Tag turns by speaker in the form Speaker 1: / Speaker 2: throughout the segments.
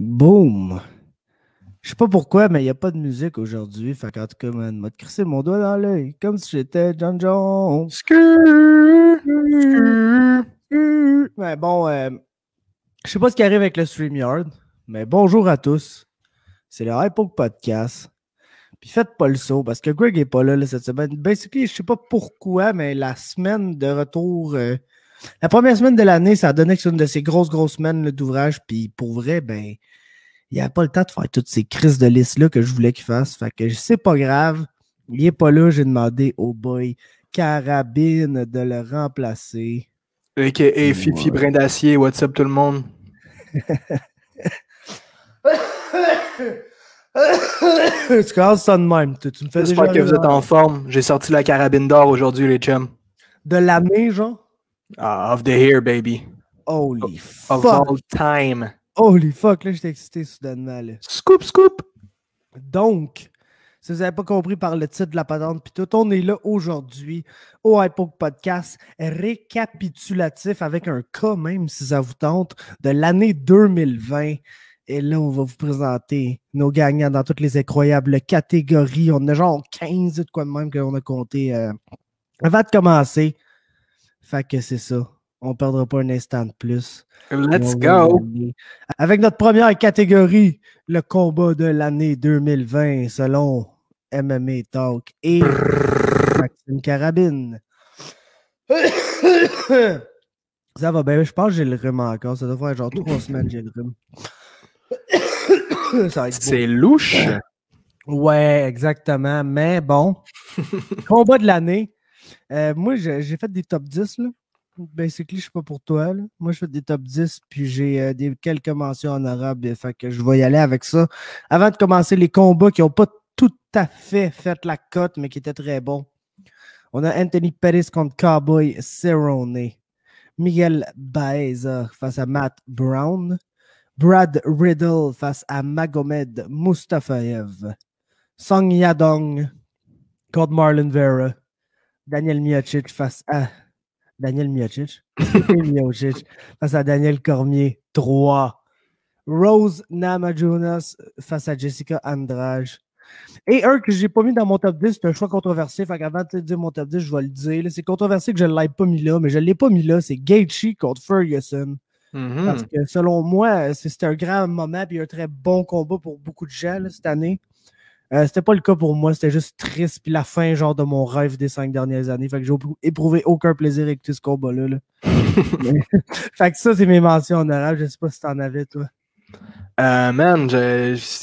Speaker 1: Boum! Je sais pas pourquoi, mais il n'y a pas de musique aujourd'hui. Fait qu'en tout cas, man, m'a crissé mon doigt dans l'œil, comme si j'étais John Jones.
Speaker 2: Skrrr, skrrr.
Speaker 1: Mais bon, je sais pas ce qui arrive avec le StreamYard, mais bonjour à tous. C'est le Hypoke Podcast. Puis faites pas le saut, parce que Greg est pas là, cette semaine. Basically, je sais pas pourquoi, mais la semaine de retour, la première semaine de l'année, ça a donné que c'est une de ces grosses semaines là, d'ouvrage. Puis pour vrai, ben, il n'y a pas le temps de faire toutes ces crises de liste-là que je voulais qu'il fasse. Fait que c'est pas grave. Il est pas là. J'ai demandé au boy Carabine de le remplacer.
Speaker 2: A.K.A. Fifi Brin d'Acier, what's up tout le monde?
Speaker 1: Tu commences ça de même. Tu me fais déjà
Speaker 2: J'espère que vous êtes en forme. J'ai sorti la carabine d'or aujourd'hui, les chums.
Speaker 1: de l'année, genre?
Speaker 2: Of the year, baby.
Speaker 1: Holy
Speaker 2: Of
Speaker 1: fuck!
Speaker 2: all time.
Speaker 1: Holy fuck! Là, j'étais excité soudainement. Là.
Speaker 2: Scoop, scoop!
Speaker 1: Donc, si vous n'avez pas compris par le titre de la patente, puis tout, on est là aujourd'hui au Hypoke Podcast récapitulatif avec un cas, même si ça vous tente, de l'année 2020. Et là, on va vous présenter nos gagnants dans toutes les incroyables catégories. On a genre 15 de quoi de même qu'on a compté avant de commencer. Fait que c'est ça. On ne perdra pas un instant de plus.
Speaker 2: Let's go!
Speaker 1: Avec notre première catégorie, le combat de l'année 2020 selon MMA Talk et Maxime Carabine. Ça va bien, je pense que j'ai le rhume encore. Ça doit faire genre 3 semaines que j'ai le rhume.
Speaker 2: C'est louche.
Speaker 1: Ouais, exactement. Mais bon, combat de l'année. Moi, j'ai fait des top 10. Là. Basically, je sais pas pour toi. Là. Moi, je fais des top 10, puis j'ai quelques mentions honorables. Fait que je vais y aller avec ça. Avant de commencer les combats qui n'ont pas tout à fait la cote, mais qui étaient très bons. On a Anthony Pettis contre Cowboy Cerrone. Miguel Baeza face à Matt Brown. Brad Riddle face à Magomed Mustafaev. Song Yadong contre Marlon Vera. Daniel Miocic face à Daniel Miocic. Miocic face à Daniel Cormier. 3. Rose Namajunas face à Jessica Andrade. Et un que j'ai pas mis dans mon top 10, c'est un choix controversé. Fait qu'avant de te dire mon top 10, je vais le dire. C'est controversé que je ne l'ai pas mis là, mais je ne l'ai pas mis là. C'est Gaethje contre Ferguson. Parce que selon moi, c'était un grand moment et un très bon combat pour beaucoup de gens là, cette année. C'était pas le cas pour moi, c'était juste triste. Puis la fin, genre, de mon rêve des 5 dernières années. Fait que j'ai éprouvé aucun plaisir avec tout ce combat-là. Là. Fait que ça, c'est mes mentions honorables. Je sais pas si t'en avais, toi.
Speaker 2: Man,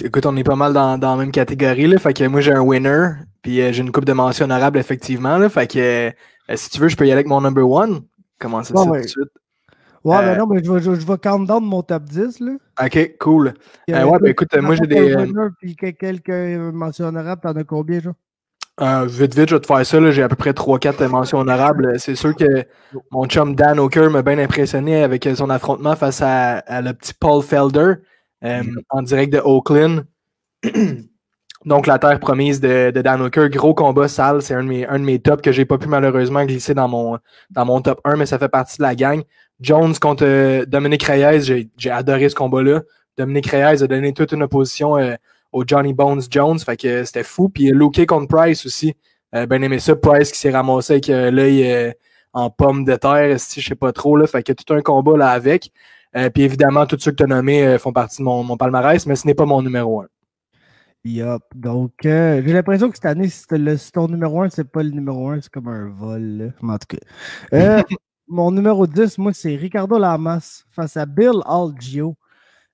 Speaker 2: écoute, on est pas mal dans la même catégorie. Là, fait que moi, j'ai un winner. Puis j'ai une coupe de mentions honorables, effectivement. Là, fait que si tu veux, je peux y aller avec mon number one. Commencer ça tout de suite.
Speaker 1: Ouais, ben non, mais je vais count down mon top 10, là.
Speaker 2: OK, cool. Ouais, ben écoute, moi j'ai des...
Speaker 1: Puis quelques mentions honorables, t'en as combien, genre?
Speaker 2: Vite, je vais te faire ça. Là. J'ai à peu près 3-4 mentions honorables. C'est sûr que mon chum Dan Hooker m'a bien impressionné avec son affrontement face à le petit Paul Felder en direct de Oakland. Donc, la terre promise de Dan Hooker. Gros combat sale. C'est un de mes tops que j'ai pas pu malheureusement glisser dans mon top 1, mais ça fait partie de la gang. Jones contre Dominic Reyes. J'ai adoré ce combat-là. Dominic Reyes a donné toute une opposition au Johnny Bones Jones. Fait que c'était fou. Puis Luke contre Price aussi. Ben aimé ça. Price qui s'est ramassé avec l'œil en pomme de terre, si je sais pas trop. Là. Fait que tout un combat là avec. Puis évidemment, tous ceux que tu as nommés font partie de mon palmarès, mais ce n'est pas mon numéro 1.
Speaker 1: Yup. Donc, j'ai l'impression que cette année, si ton numéro 1, c'est pas le numéro 1, c'est comme un vol. Là. Mais en tout cas. Mon numéro 10, moi, c'est Ricardo Lamas face à Bill Algeo.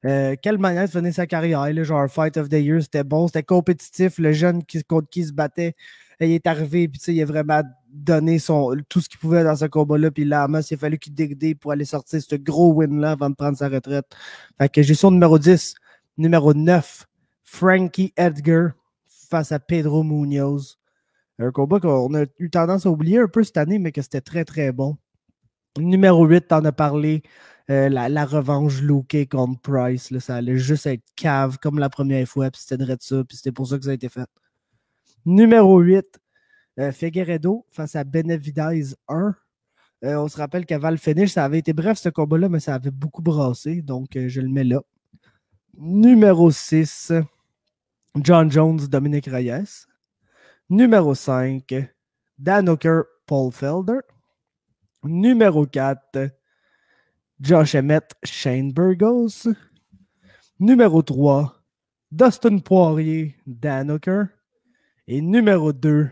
Speaker 1: Quelle manière de finir sa carrière, là, genre Fight of the Year, c'était bon, c'était compétitif. Le jeune contre qui se battait, il est arrivé, puis il a vraiment donné tout ce qu'il pouvait dans ce combat-là. Puis Lamas, il a fallu qu'il déguide pour aller sortir ce gros win-là avant de prendre sa retraite. Fait que j'ai son numéro 10. Numéro 9, Frankie Edgar face à Pedro Munoz. Un combat qu'on a eu tendance à oublier un peu cette année, mais que c'était très, très bon. Numéro 8, t'en as parlé. La revanche Luke contre Price. Là, ça allait juste être cave comme la première fois. Puis c'était de ça. Puis c'était pour ça que ça a été fait. Numéro 8, Figueiredo face à Benavidez 1. On se rappelle qu'avant le finish, ça avait été bref ce combat-là, mais ça avait beaucoup brassé. Donc, je le mets là. Numéro 6, John Jones, Dominique Reyes. Numéro 5, Dan Hooker, Paul Felder. Numéro 4, Josh Emmett, Shane Burgos. Numéro 3, Dustin Poirier, Dan Hooker. Et numéro 2,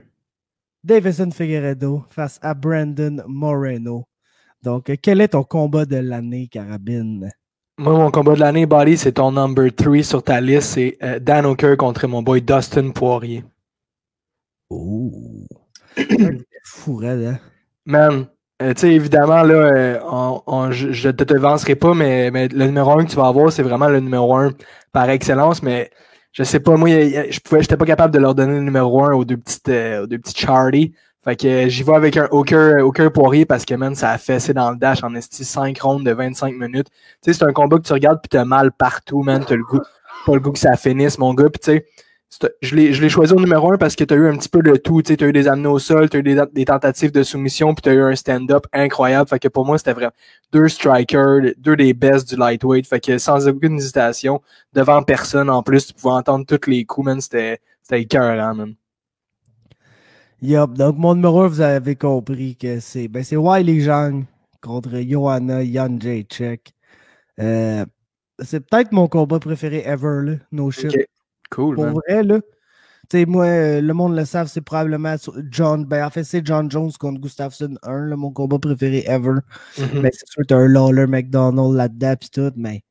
Speaker 1: Davison Figueiredo face à Brandon Moreno. Donc, quel est ton combat de l'année, Carabine?
Speaker 2: Moi, mon combat de l'année, Buddy, c'est ton number 3 sur ta liste. C'est Dan Hooker contre mon boy Dustin Poirier.
Speaker 1: Oh! Fou, raide, hein?
Speaker 2: Man, tu sais, évidemment, là, je ne te devancerai pas, mais le numéro 1 que tu vas avoir, c'est vraiment le numéro 1 par excellence. Mais je sais pas, moi, j'étais pas capable de leur donner le numéro 1 aux deux petites Charlie. Fait que j'y vais avec un Hooker Poirier parce que, man, ça a fessé dans le dash en esti 5 rondes de 25 minutes. Tu sais, c'est un combat que tu regardes pis t'as mal partout, man. T'as pas le goût que ça finisse, mon gars. Pis tu sais, je l'ai choisi au numéro 1 parce que t'as eu un petit peu de tout. Tu sais, t'as eu des amenés au sol, t'as eu des tentatives de soumission, puis t'as eu un stand-up incroyable. Fait que pour moi, c'était vraiment 2 strikers, 2 des best du lightweight. Fait que sans aucune hésitation, devant personne en plus, tu pouvais entendre tous les coups, man. C'était écœurant, man.
Speaker 1: Yup, donc mon numéro 1, vous avez compris que c'est Wiley Zhang contre Joanna Jędrzejczyk. C'est peut-être mon combat préféré ever, là, no shit.
Speaker 2: Okay. Cool,
Speaker 1: pour
Speaker 2: man.
Speaker 1: vrai, là. Tu sais, moi, le monde le savent, c'est probablement c'est John Jones contre Gustafsson 1, là, mon combat préféré ever. Mais c'est sûr, t'as un Lawler McDonald là-dedans pis tout, mais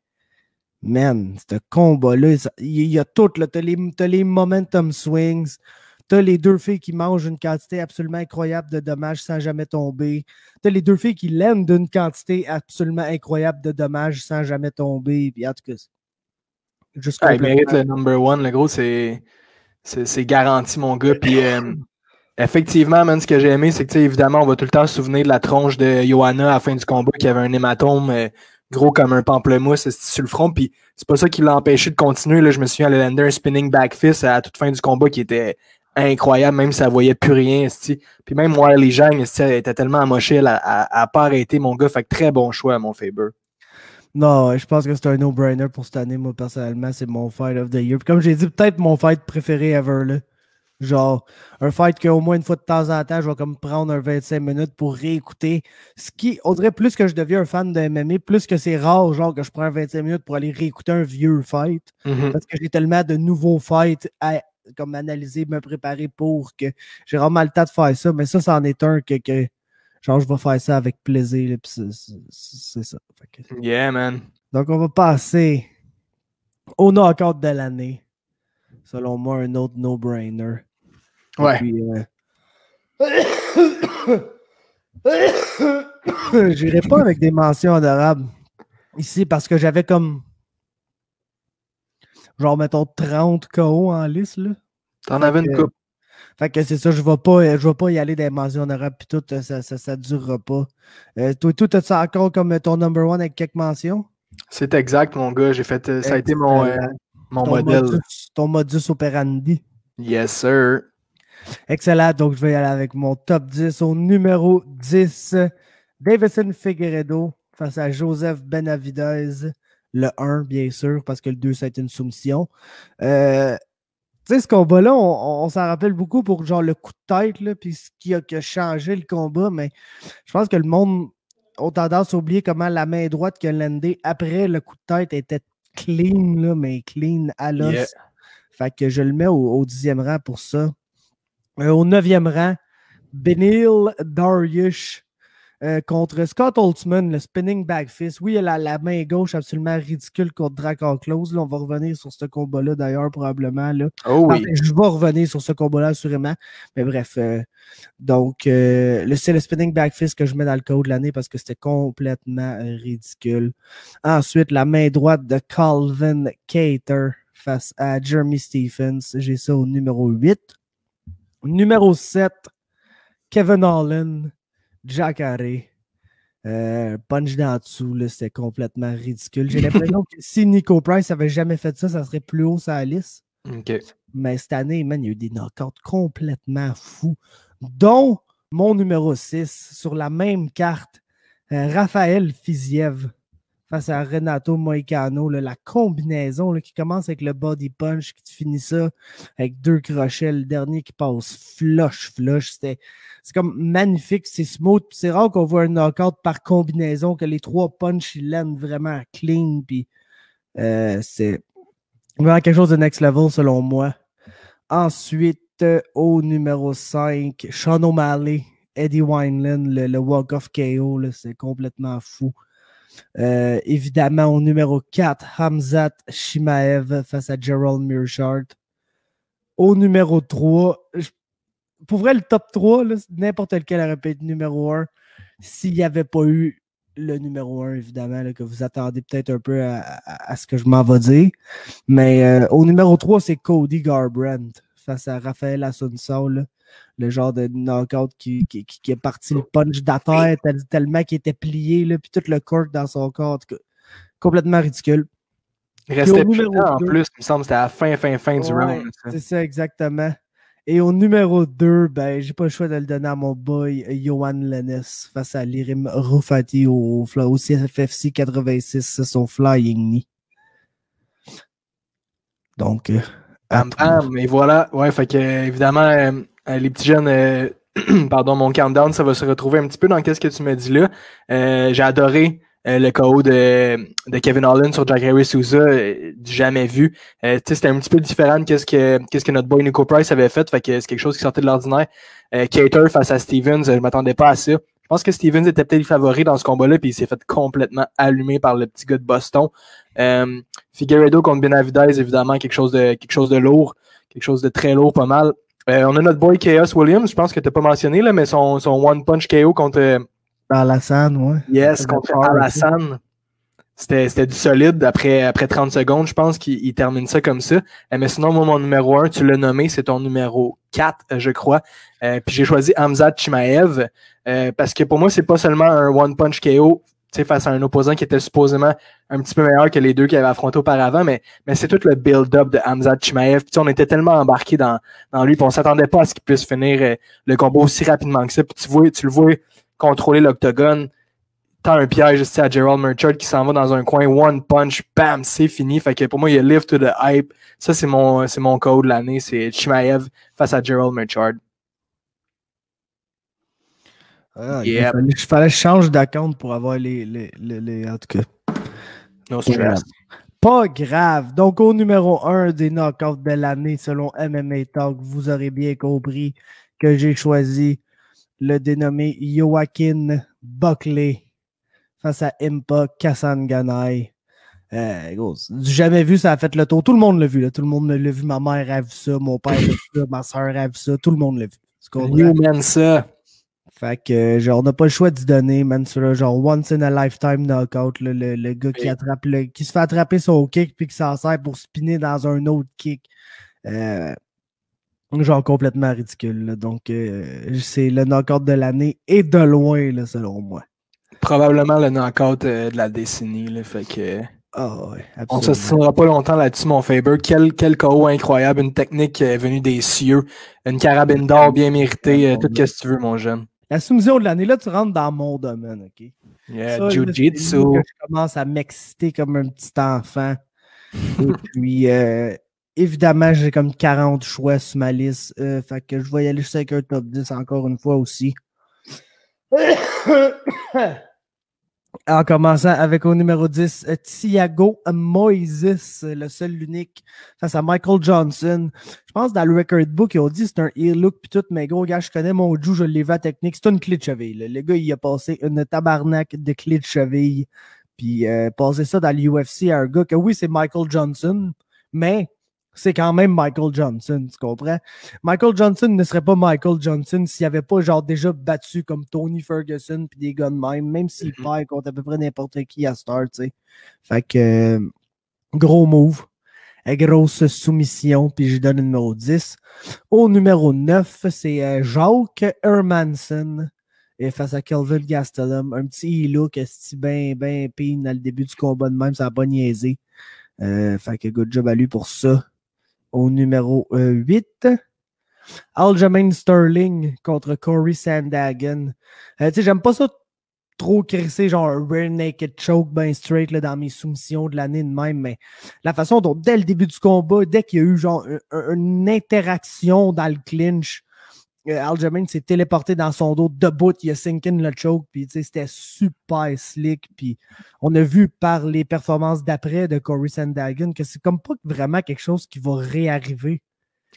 Speaker 1: man, ce combat-là, il y a tout, là. T'as les momentum swings, t'as les deux filles qui mangent une quantité absolument incroyable de dommages sans jamais tomber. T'as les deux filles qui l'aiment d'une quantité absolument incroyable de dommages sans jamais tomber. Puis en tout cas, juste
Speaker 2: il mérite le number 1, le gros, c'est garanti, mon gars. Puis effectivement, man, ce que j'ai aimé, c'est que, évidemment, on va tout le temps se souvenir de la tronche de Joanna à la fin du combat qui avait un hématome gros comme un pamplemousse sur le front. Puis c'est pas ça qui l'a empêché de continuer. Là. Je me souviens, elle a landé un spinning back fist à toute fin du combat qui était incroyable, même si elle voyait plus rien. Puis même Wiley Zhang, elle était tellement amochée, elle a pas arrêté, mon gars. Fait que très bon choix, mon Faber.
Speaker 1: Non, je pense que c'est un no-brainer pour cette année. Moi, personnellement, c'est mon fight of the year. Puis comme j'ai dit, peut-être mon fight préféré ever. Là. Genre, un fight qu'au moins une fois de temps en temps, je vais comme prendre un 25 minutes pour réécouter. Ce qui, on dirait plus que je deviens un fan de MMA, plus que c'est rare, genre, que je prends 25 minutes pour aller réécouter un vieux fight. Parce que j'ai tellement de nouveaux fights à comme analyser, me préparer pour que j'ai vraiment le temps de faire ça. Mais ça, c'en est un que genre, je vais faire ça avec plaisir. Puis c'est ça.
Speaker 2: Yeah, man.
Speaker 1: Donc, on va passer au knockout de l'année. Selon moi, un autre no-brainer.
Speaker 2: Ouais.
Speaker 1: Puis, j'irai pas avec des mentions honorables ici parce que j'avais comme genre, mettons, 30 KO en liste. Là.
Speaker 2: T'en avais une coupe.
Speaker 1: Fait que c'est ça, je vais pas y aller des mentions honorables puis tout, ça durera pas. Toi, as-tu encore comme ton number 1 avec quelques mentions?
Speaker 2: C'est exact, mon gars. J'ai fait. Ça a été mon modèle.
Speaker 1: Ton modus operandi.
Speaker 2: Yes, sir.
Speaker 1: Excellent. Donc, je vais y aller avec mon top 10 au numéro 10. Davison Figueiredo face à Joseph Benavidez. Le 1, bien sûr, parce que le 2, ça a été une soumission. Tu sais, ce combat-là, on s'en rappelle beaucoup pour genre le coup de tête, là, puis ce qui a changé le combat, mais je pense que le monde a tendance à oublier comment la main droite qui a landé après le coup de tête était clean, là, mais clean à l'os. Yeah. Fait que je le mets au 10e rang pour ça. Au 9e rang, Beneil Dariush contre Scott Holtzman, le spinning back fist. Oui, il a la main gauche absolument ridicule contre Drakkar Klose. Là, on va revenir sur ce combat-là d'ailleurs, probablement. Là.
Speaker 2: Oh oui.
Speaker 1: Je vais revenir sur ce combat-là, assurément. Mais bref, donc, c'est le spinning back fist que je mets dans le code de l'année parce que c'était complètement ridicule. Ensuite, la main droite de Calvin Kattar face à Jeremy Stephens. J'ai ça au numéro 8. Numéro 7, Kevin Holland. Jacare, punch d'en dessous, c'était complètement ridicule. J'ai l'impression que si Nico Price avait jamais fait ça, ça serait plus haut sur la liste.
Speaker 2: Okay.
Speaker 1: Mais cette année, man, il y a eu des knockouts complètement fous, dont mon numéro 6 sur la même carte, Raphaël Fiziev face à Renato Moicano. Là, la combinaison là, qui commence avec le body punch, qui finit ça avec 2 crochets. Le dernier qui passe flush. C'est comme magnifique, c'est smooth. C'est rare qu'on voit un knockout par combinaison, que les 3 punches ils landent vraiment clean. Puis c'est vraiment quelque chose de next level selon moi. Ensuite, au numéro 5, Sean O'Malley, Eddie Wineland, le walk-off KO, là, c'est complètement fou. Évidemment, au numéro 4, Hamzat Chimaev face à Gerald Meerschaert. Au numéro 3, pour vrai, le top 3, n'importe lequel aurait pu être numéro 1 s'il n'y avait pas eu le numéro 1, évidemment, là, que vous attendez peut-être un peu à ce que je m'en vais dire. Mais au numéro 3, c'est Cody Garbrandt face à Raphaël Assunção, le genre de knockout qui est parti le punch d'affaire tellement qu'il était plié, là, puis tout le corps dans son corps. Complètement ridicule.
Speaker 2: Il restait plus de temps en plus, il me semble, c'était à la fin du round.
Speaker 1: C'est ça, exactement. Et au numéro 2, ben, j'ai pas le choix de le donner à mon boy Johan Lennes face à Lirim Roufati au CFFC 86, son Flying Knee. Donc,
Speaker 2: et voilà. Ouais, fait que, évidemment, les petits jeunes, pardon, mon countdown, ça va se retrouver un petit peu dans qu'est-ce que tu m'as dit là. J'ai adoré le KO de Kevin Holland sur Jacare Souza, du jamais vu. C'était un petit peu différent de qu'est-ce que notre boy Nico Price avait fait. Fait que c'est quelque chose qui sortait de l'ordinaire. Cater face à Stevens, je m'attendais pas à ça. Je pense que Stevens était peut-être le favori dans ce combat-là, puis il s'est fait complètement allumer par le petit gars de Boston. Figueiredo contre Benavidez, évidemment, quelque chose de lourd, quelque chose de très lourd, pas mal. On a notre boy Chaos Williams, je pense que tu n'as pas mentionné, là, mais son One Punch KO contre
Speaker 1: Alassane, ouais.
Speaker 2: Yes, contre Alassane. C'était du solide après 30 secondes, je pense qu'il termine ça comme ça. Mais sinon, moi, mon numéro 1, tu l'as nommé, c'est ton numéro 4, je crois. Puis j'ai choisi Hamzat Chimaev parce que pour moi, c'est pas seulement un One Punch KO face à un opposant qui était supposément un petit peu meilleur que les deux qu'il avait affrontés auparavant, mais c'est tout le build-up de Hamzat Chimaev. Puis on était tellement embarqués dans lui, puis on s'attendait pas à ce qu'il puisse finir le combat aussi rapidement que ça. Puis tu le vois contrôler l'octogone, tant un piège à Gerald Meerschaert qui s'en va dans un coin, one punch, bam, c'est fini. Fait que pour moi, il y a live to the hype. Ça, c'est mon code de l'année, c'est Chimaev face à Gerald Meerschaert.
Speaker 1: Il fallait que je change d'account pour avoir les en tout cas.
Speaker 2: No stress.
Speaker 1: Pas grave. Donc, au numéro 1 des knockouts de l'année, selon MMA Talk, vous aurez bien compris que j'ai choisi le dénommé Joaquin Buckley face à Impa Kasanganay. Du jamais vu, ça a fait le tour. Tout le monde l'a vu. Là. Tout le monde l'a vu. Ma mère a vu ça. Mon père l'a vu ça. Ma soeur a vu ça. Tout le monde l'a vu.
Speaker 2: Man, ça.
Speaker 1: Fait que, genre, on n'a pas le choix d'y donner, man. C'est genre once in a lifetime knockout. Là, le gars qui attrape qui se fait attraper son kick puis qui s'en sert pour spinner dans un autre kick. Genre complètement ridicule. Là. Donc, c'est le knockout de l'année et de loin, là, selon moi.
Speaker 2: Probablement le knockout de la décennie. Là, fait que...
Speaker 1: ouais,
Speaker 2: on ne se tiendra pas longtemps là-dessus, mon Faber. Quel KO incroyable. Une technique venue des cieux. Une carabine d'or bien méritée. Tout ce que tu veux, mon jeune.
Speaker 1: La soumission de l'année, là, tu rentres dans mon domaine, OK?
Speaker 2: Yeah, Jiu-Jitsu.
Speaker 1: Je commence à m'exciter comme un petit enfant. Et puis, évidemment, j'ai comme 40 choix sur ma liste. Fait que je vais y aller juste avec un top 10 encore une fois aussi. En commençant avec au numéro 10, Thiago Moises, le seul, l'unique, face à Michael Johnson. Je pense dans le record book, ils ont dit que c'est un heel look pis tout, mais gros gars, je connais mon Jou, je l'ai vu à technique. C'est une clé de cheville. Là. Le gars, il a passé une tabarnak de clé de cheville. Puis passer ça dans l'UFC à un gars que oui, c'est Michael Johnson, mais c'est quand même Michael Johnson, tu comprends? Michael Johnson ne serait pas Michael Johnson s'il n'avait pas genre déjà battu comme Tony Ferguson puis des gars de même s'il perd contre à peu près n'importe qui à start, tu sais. Fait que gros move, grosse soumission, puis je donne le numéro 10. Au numéro 9, c'est Jacques Hermanson. Et face à Kelvin Gastelum, un petit look ben pin à le début du combat de même, ça n'a pas niaisé. Fait que good job à lui pour ça. Au numéro 8, Aljamain Sterling contre Corey Sandhagen. Tu sais, j'aime pas ça trop crissé, genre un rear naked choke ben straight là, dans mes soumissions de l'année de même, mais la façon dont, dès le début du combat, dès qu'il y a eu genre une interaction dans le clinch, Aljamain s'est téléporté dans son dos debout, il a sink in le choke, puis c'était super slick, puis on a vu par les performances d'après de Corey Sandhagen que c'est comme pas vraiment quelque chose qui va réarriver.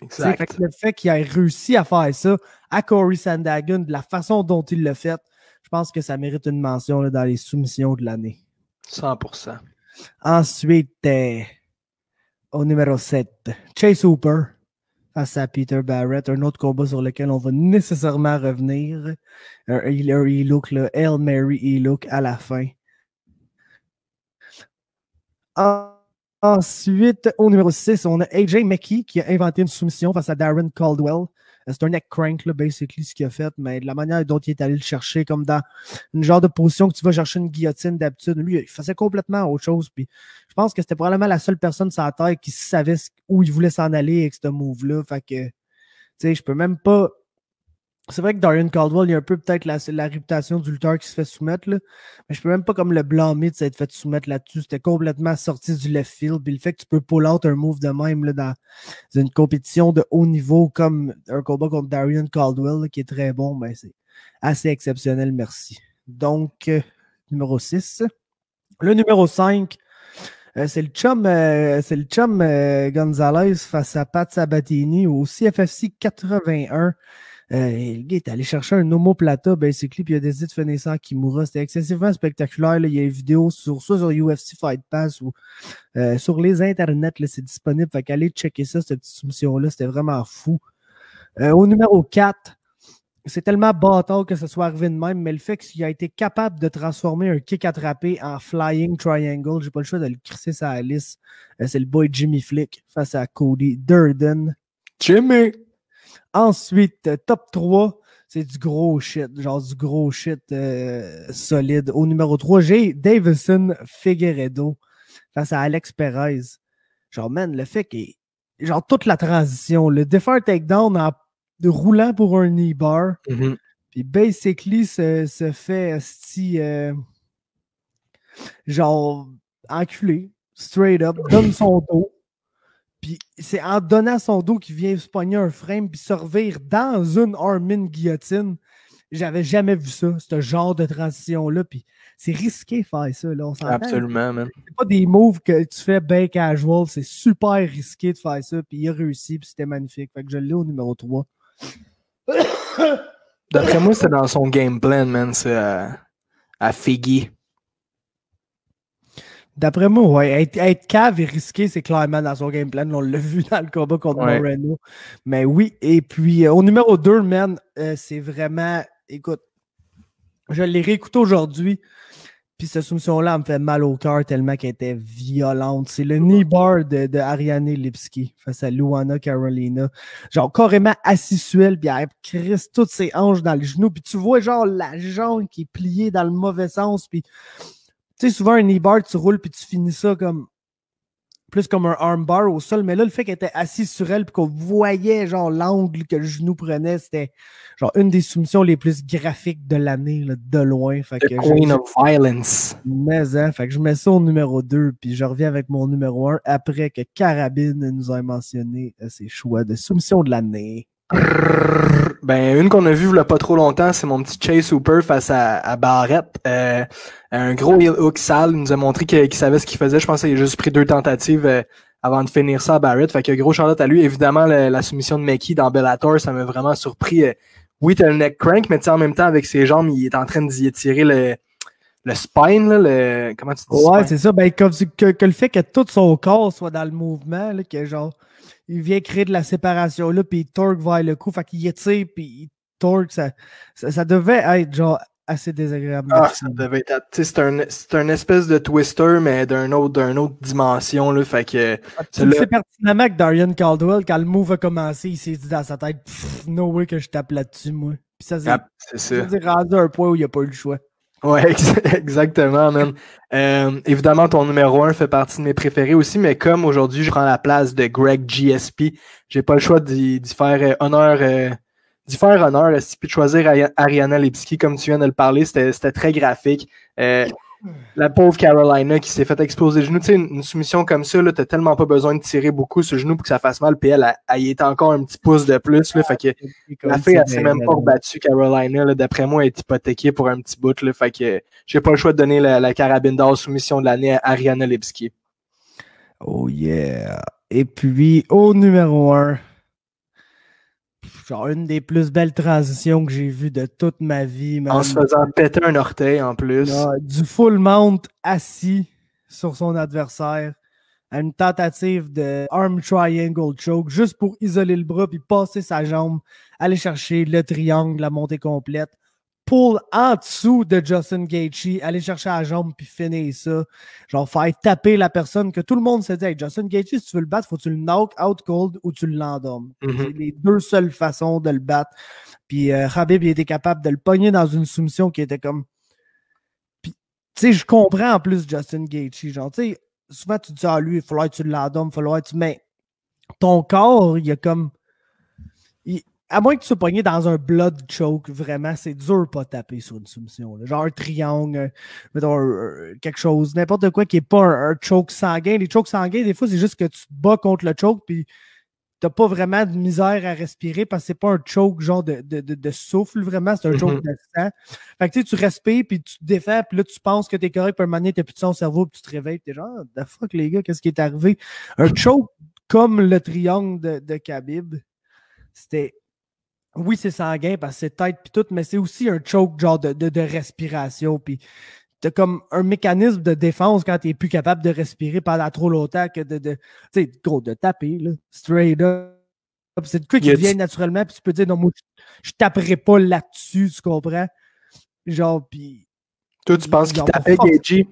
Speaker 1: Fait que le fait qu'il ait réussi à faire ça à Corey Sandhagen de la façon dont il l'a fait, je pense que ça mérite une mention là, dans les soumissions de l'année.
Speaker 2: 100%.
Speaker 1: Ensuite, au numéro 7, Chase Hooper face à Peter Barrett, un autre combat sur lequel on va nécessairement revenir. Un e-look, Hail Mary e-look à la fin. Ensuite, au numéro 6, on a AJ McKee qui a inventé une soumission face à Darren Caldwell. C'est un neck crank, là, basically, ce qu'il a fait, mais de la manière dont il est allé le chercher, comme dans une genre de position que tu vas chercher une guillotine d'habitude. Lui, il faisait complètement autre chose. Puis je pense que c'était probablement la seule personne sur la terre qui savait où il voulait s'en aller avec ce move-là. Fait que, tu sais, je peux même pas. C'est vrai que Darren Caldwell, il y a un peu peut-être la réputation du lutteur qui se fait soumettre, là, mais je peux même pas comme le blâmer de s'être fait soumettre là-dessus. C'était complètement sorti du left field. Puis le fait que tu peux pull out un move de même là, dans une compétition de haut niveau comme un combat contre Darren Caldwell là, qui est très bon, ben c'est assez exceptionnel, merci. Donc, numéro 6. Le numéro 5, c'est le chum Gonzalez face à Pat Sabatini au CFFC 81. Le gars est allé chercher un omoplata, basically, puis il a décidé de finir ça en Kimura. C'était excessivement spectaculaire. Là. Il y a une vidéo soit sur UFC Fight Pass ou sur les internets, là, c'est disponible. Fait qu'allez checker ça, cette petite soumission-là. C'était vraiment fou. Au numéro 4, c'est tellement bâtard que ce soit arrivé de même, mais le fait qu'il a été capable de transformer un kick attrapé en flying triangle, j'ai pas le choix de le crisser sur la liste. C'est le boy Jimmy Flick face à Cody Durden.
Speaker 2: Jimmy!
Speaker 1: Ensuite, top 3, c'est du gros shit, genre du gros shit solide. Au numéro 3, j'ai Davison Figueiredo face à Alex Perez. Genre, man, le fait qu'il genre toute la transition, le defer takedown en roulant pour un knee bar, puis basically se fait genre enculé, straight up, donne son dos. Puis c'est en donnant son dos qu'il vient se pogner un frame puis se revire dans une Armin guillotine. J'avais jamais vu ça, ce genre de transition-là. Puis c'est risqué de faire ça. Là, on s'entend.
Speaker 2: Absolument, man.
Speaker 1: C'est pas des moves que tu fais bien casual. C'est super risqué de faire ça. Puis il a réussi. Puis c'était magnifique. Fait que je l'ai au numéro 3.
Speaker 2: D'après moi, c'est dans son game plan, man. C'est à Figgy.
Speaker 1: D'après moi, ouais, être cave et risqué, c'est clairement dans son game plan. On l'a vu dans le combat contre Moreno. Mais oui, et puis au numéro 2, man, c'est vraiment... Écoute, je l'ai réécouté aujourd'hui, puis cette soumission-là me fait mal au cœur tellement qu'elle était violente. C'est le knee bar de Ariane Lipski face à Luana Carolina. Genre carrément assisuel, puis elle crisse toutes ses hanches dans le genou, puis tu vois genre la jambe qui est pliée dans le mauvais sens, puis... Tu sais, souvent, un knee bar, tu roules puis tu finis ça comme plus comme un arm bar au sol. Mais là, le fait qu'elle était assise sur elle puis qu'on voyait genre l'angle que le genou prenait, c'était genre une des soumissions les plus graphiques de l'année, là, de loin. Fait que
Speaker 2: Queen of Violence.
Speaker 1: Mais, hein, fait que je mets ça au numéro 2 puis je reviens avec mon numéro 1 après que Carabine nous a mentionné ses choix de soumission de l'année.
Speaker 2: Ben, une qu'on a vue il n'y a pas trop longtemps, c'est mon petit Chase Hooper face à Barrett. Un gros heel hook sale, il nous a montré qu'il savait ce qu'il faisait. Je pense qu'il a juste pris 2 tentatives avant de finir ça à Barrett. Fait que gros shout-out à lui. Évidemment, la soumission de Mekhi dans Bellator, ça m'a vraiment surpris. Oui, t'as le neck crank, mais en même temps, avec ses jambes, il est en train d'y étirer le spine. Là, comment tu dis?
Speaker 1: Ouais, c'est ça. Ben, que le fait que tout son corps soit dans le mouvement, là, que genre... Il vient créer de la séparation là, puis il torque vers le coup. Fait qu'il étire, puis il torque. Ça devait être genre assez désagréable.
Speaker 2: Ça devait être. C'est un espèce de twister, mais d'une autre dimension. Là, fait que.
Speaker 1: Tu sais pertinemment que Darren Caldwell, quand le move a commencé, il s'est dit dans sa tête, no way que je tape là-dessus, moi. Puis ça, c'est rendu à un point où il n'y a pas eu le choix.
Speaker 2: Ouais, exactement, man. Évidemment, ton numéro 1 fait partie de mes préférés aussi, mais comme aujourd'hui, je prends la place de Greg GSP, j'ai pas le choix d'y faire honneur d'y faire honneur, puis de choisir Ariana Lipski, comme tu viens de le parler, c'était très graphique. La pauvre Carolina qui s'est fait exploser le genou. Tu sais, une soumission comme ça, t'as tellement pas besoin de tirer beaucoup sur le genou pour que ça fasse mal. Puis elle y est encore un petit pouce de plus. Là, fait que la fille, elle s'est même pas rebattue, Carolina. Là, d'après moi, elle est hypothéquée pour un petit bout. Là, fait que j'ai pas le choix de donner la carabine d'or soumission de l'année à Ariana Lipski.
Speaker 1: Oh yeah! Et puis, au numéro 1, genre une des plus belles transitions que j'ai vues de toute ma vie. Man.
Speaker 2: En se faisant péter un orteil en plus.
Speaker 1: Du full mount assis sur son adversaire à une tentative de arm triangle choke juste pour isoler le bras puis passer sa jambe, aller chercher le triangle, la montée complète. Pull en dessous de Justin Gaethje, aller chercher la jambe puis finir ça. Genre faire taper la personne que tout le monde se dit hey, Justin Gaethje, si tu veux le battre, faut que tu le knock out cold ou tu l'endormes. C'est les deux seules façons de le battre. Puis Khabib, il était capable de le pogner dans une soumission qui était comme... Puis, tu sais, je comprends en plus Justin Gaethje. Genre, tu sais, souvent tu dis lui, il faudrait que tu l'endormes, il faudrait que tu... Mais ton corps, il y a comme... À moins que tu sois pogné dans un blood choke, vraiment, c'est dur pas taper sur une soumission. Là. Genre un triangle, mettons, quelque chose, n'importe quoi qui n'est pas un choke sanguin. Les chokes sanguins, des fois, c'est juste que tu te bats contre le choke, puis t'as pas vraiment de misère à respirer parce que c'est pas un choke genre de souffle, vraiment, c'est un choke de sang. Fait que tu respires, puis tu te défais, puis là, tu penses que t'es correct, puis un moment donné, t'as plus de son cerveau, puis tu te réveilles, puis t'es genre, the fuck, les gars, qu'est-ce qui est arrivé? Un choke comme le triangle de Khabib, c'était... Oui, c'est sanguin parce que c'est tête puis tout, mais c'est aussi un choke genre de respiration. Puis t'as comme un mécanisme de défense quand t'es plus capable de respirer pendant trop longtemps que tu sais, gros, de taper, là, straight up. C'est de quoi qui vient naturellement, puis tu peux dire, non, moi, je taperai pas là-dessus, tu comprends? Genre, puis...
Speaker 2: Toi, tu penses qu'il tapait Gaethje?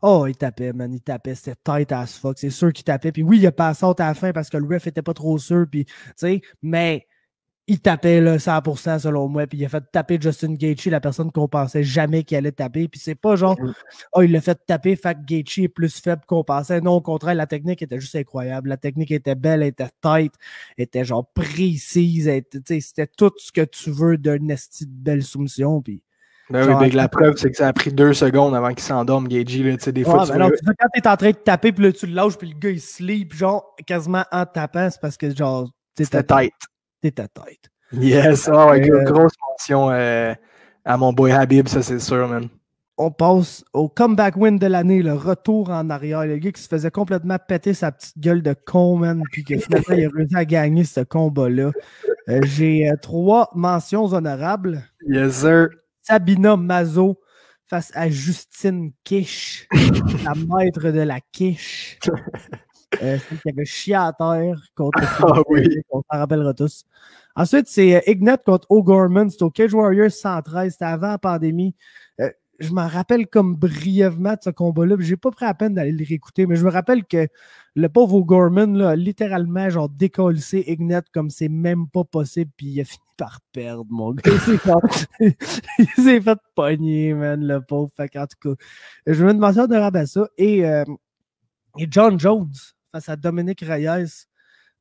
Speaker 1: Oh, il tapait, man, il tapait, c'était tight as fuck, c'est sûr qu'il tapait. Puis oui, il a passé à la fin parce que le ref était pas trop sûr, puis, tu sais, mais... Il tapait là, 100% selon moi, puis il a fait taper Justin Gaethje, la personne qu'on pensait jamais qu'il allait taper, puis c'est pas genre, il l'a fait taper, fait que Gaethje est plus faible qu'on pensait. Non, au contraire, la technique était juste incroyable. La technique était belle, elle était tight, elle était genre précise, c'était tout ce que tu veux d'une esti de belle soumission, puis...
Speaker 2: Ben oui, la preuve, c'est que ça a pris 2 secondes avant qu'il s'endorme, Gaethje, là, tu sais, des fois,
Speaker 1: non, quand t'es en train de taper, puis là, tu le lâches, puis le gars, il sleep, genre, quasiment en tapant, c'est parce que, genre,
Speaker 2: c'était tight.
Speaker 1: C'était tight.
Speaker 2: Yes, grosse mention à mon boy Khabib, ça c'est sûr, man.
Speaker 1: On passe au comeback win de l'année, le retour en arrière. Le gars qui se faisait complètement péter sa petite gueule de con, man, puis que finalement il a réussi à gagner ce combat-là. J'ai 3 mentions honorables.
Speaker 2: Yes, sir.
Speaker 1: Sabina Mazo face à Justine Kish, la maître de la quiche. Celle qui avait chié à terre contre on s'en rappellera tous. Ensuite, c'est Ignat contre O'Gorman. C'était au Cage Warriors 113. C'était avant la pandémie. Je m'en rappelle comme brièvement de ce combat-là. J'ai pas pris la peine d'aller le réécouter, mais je me rappelle que le pauvre O'Gorman là, a littéralement genre décollé Ignat comme c'est même pas possible, puis il a fini par perdre, mon gars. Il s'est fait pogner, man, le pauvre. Fait en tout cas, je me demande de rabattre ça. Et John Jones face à Dominique Reyes.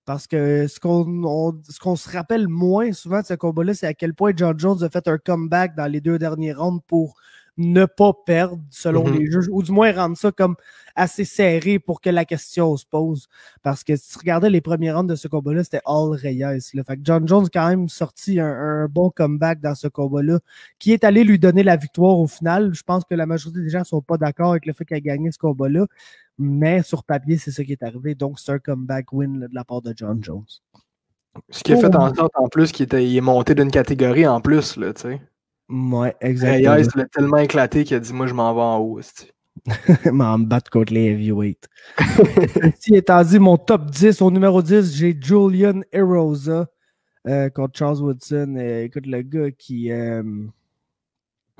Speaker 1: Parce que ce qu'on se rappelle moins souvent de ce combat-là, c'est à quel point John Jones a fait un comeback dans les 2 derniers rounds pour ne pas perdre selon les juges, ou du moins rendre ça comme assez serré pour que la question se pose. Parce que si tu regardais les premiers rounds de ce combat-là, c'était all Reyes. Là. Fait que John Jones a quand même sorti un bon comeback dans ce combat-là, qui est allé lui donner la victoire au final. Je pense que la majorité des gens ne sont pas d'accord avec le fait qu'il a gagné ce combat-là. Mais sur papier, c'est ça qui est arrivé. Donc, c'est un comeback win là, de la part de John Jones.
Speaker 2: Ce qui a fait en sorte, en plus, qu'il est monté d'une catégorie en plus, là, tu sais.
Speaker 1: Ouais, exactement.
Speaker 2: Reyes l'a tellement éclaté qu'il a dit « Moi, je m'en vais en haut. »
Speaker 1: m'en battre contre les heavyweights. Ceci étant dit, mon top 10, au numéro 10, j'ai Julian Erosa contre Charles Woodson. Écoute, le gars qui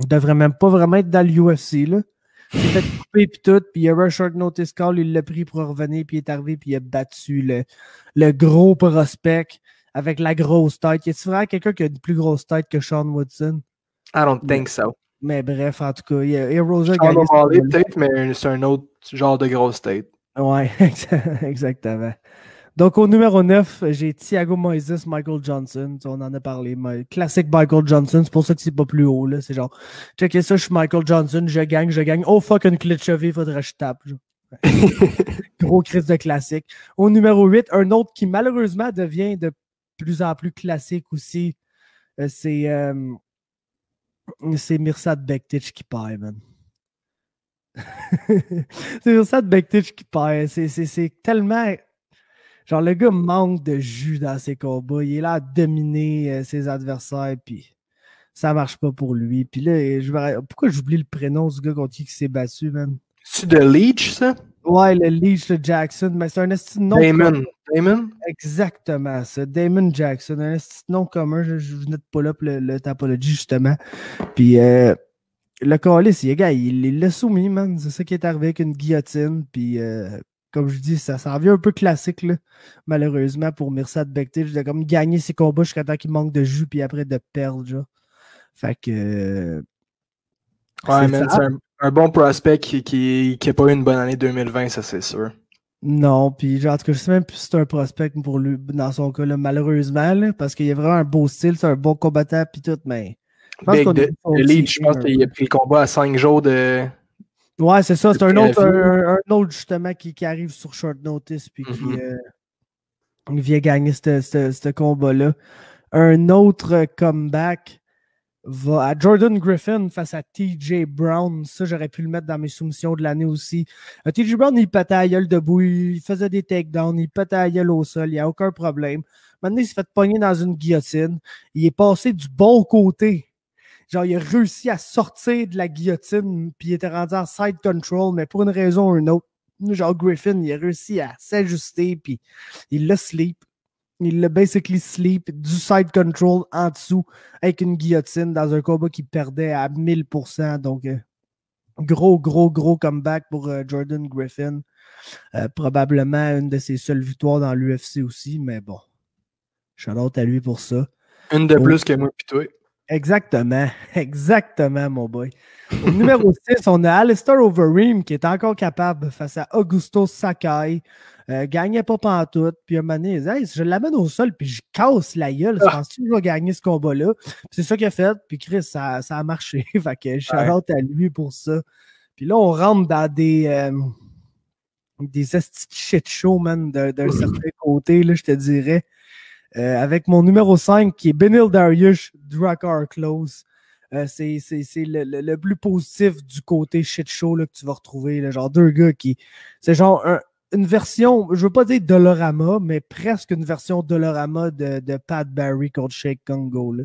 Speaker 1: devrait même pas vraiment être dans l'UFC, là. Il s'est fait couper puis tout, puis il y a un short notice call, il l'a pris pour revenir, puis il est arrivé, puis il a battu le gros prospect avec la grosse tête. Y a-t-il vraiment quelqu'un qui a une plus grosse tête que Sean Woodson?
Speaker 2: I don't think so.
Speaker 1: Mais bref, en tout cas, il y a Erosa
Speaker 2: Sean O'Malley peut-être, mais c'est un autre genre de grosse tête.
Speaker 1: Ouais, exactement. Donc, au numéro 9, j'ai Thiago Moises, Michael Johnson. On en a parlé. Classique Michael Johnson. C'est pour ça que c'est pas plus haut. Là. C'est genre, checkez ça, je suis Michael Johnson, je gagne. Oh fuck, une clé de cheville, faudrait que je tape. Gros crise de classique. Au numéro 8, un autre qui malheureusement devient de plus en plus classique aussi. C'est Mirsad Bektic qui perd, man. C'est Mirsad Bektic qui perd. C'est tellement... Genre, le gars manque de jus dans ses combats. Il est là à dominer ses adversaires, puis ça marche pas pour lui. Puis là, pourquoi j'oublie le prénom du gars contre qui il s'est battu, man?
Speaker 2: C'est de Leech, ça?
Speaker 1: Ouais, le Leech, le Jackson, mais c'est un esti de nom
Speaker 2: Damon. Damon?
Speaker 1: Exactement, ça. Damon Jackson, un esti de nom commun. Je venais de pull up le Tapology, justement. Puis le calice, il l'a soumis, man. C'est ça qui est arrivé avec une guillotine. Puis comme je dis, ça s'en vient un peu classique, là, malheureusement, pour Mirsad Bektic, de comme gagner ses combats jusqu'à temps qu'il manque de jus, puis après de perdre, genre. Fait que...
Speaker 2: ouais, man, c'est un bon prospect qui n'a pas eu une bonne année 2020, ça, c'est sûr.
Speaker 1: Non, puis genre, en tout cas, je sais même plus si c'est un prospect pour lui, dans son cas, là, malheureusement, là, parce qu'il a vraiment un beau style, c'est un bon combattant, puis tout, mais...
Speaker 2: Je pense qu'il a pris le combat à 5 jours de...
Speaker 1: Ouais, c'est ça, c'est un autre justement qui arrive sur short notice, puis qui vient gagner ce combat-là. Un autre comeback va à Jordan Griffin face à TJ Brown. Ça, j'aurais pu le mettre dans mes soumissions de l'année aussi. TJ Brown, il pétait à la gueule debout, il faisait des takedowns, il pétait à la gueule au sol, il n'y a aucun problème. Maintenant, il s'est fait pogner dans une guillotine. Il est passé du bon côté. Genre, il a réussi à sortir de la guillotine, puis il était rendu en side control, mais pour une raison ou une autre. Genre, Griffin, il a réussi à s'ajuster, puis il l'a sleep. Il l'a basically sleep du side control en dessous avec une guillotine dans un combat qui perdait à 1000%. Donc, gros comeback pour Jordan Griffin. Probablement une de ses seules victoires dans l'UFC aussi, mais bon. Shout-out à lui pour ça.
Speaker 2: Une de plus que moi, puis toi.
Speaker 1: Exactement, mon boy. Au numéro 6, on a Alistair Overeem qui est encore capable face à Augusto Sakai. Gagnait pas pantoute. Puis un moment donné, il dit, hey, je l'amène au sol puis je casse la gueule. Je pense que je vais gagner ce combat-là. C'est ça qu'il a fait. Puis Chris, ça a marché. Fait que shout-out à lui pour ça. Puis là, on rentre dans des shit show, man, d'un certain côté, là, je te dirais. Avec mon numéro 5 qui est Benil Dariush, Drakkar Klose. C'est le plus positif du côté shit show là, que tu vas retrouver. Là, genre deux gars qui. C'est genre une version, je veux pas dire Dolorama, mais presque une version Dolorama de Pat Barry contre Shake Congo. Là.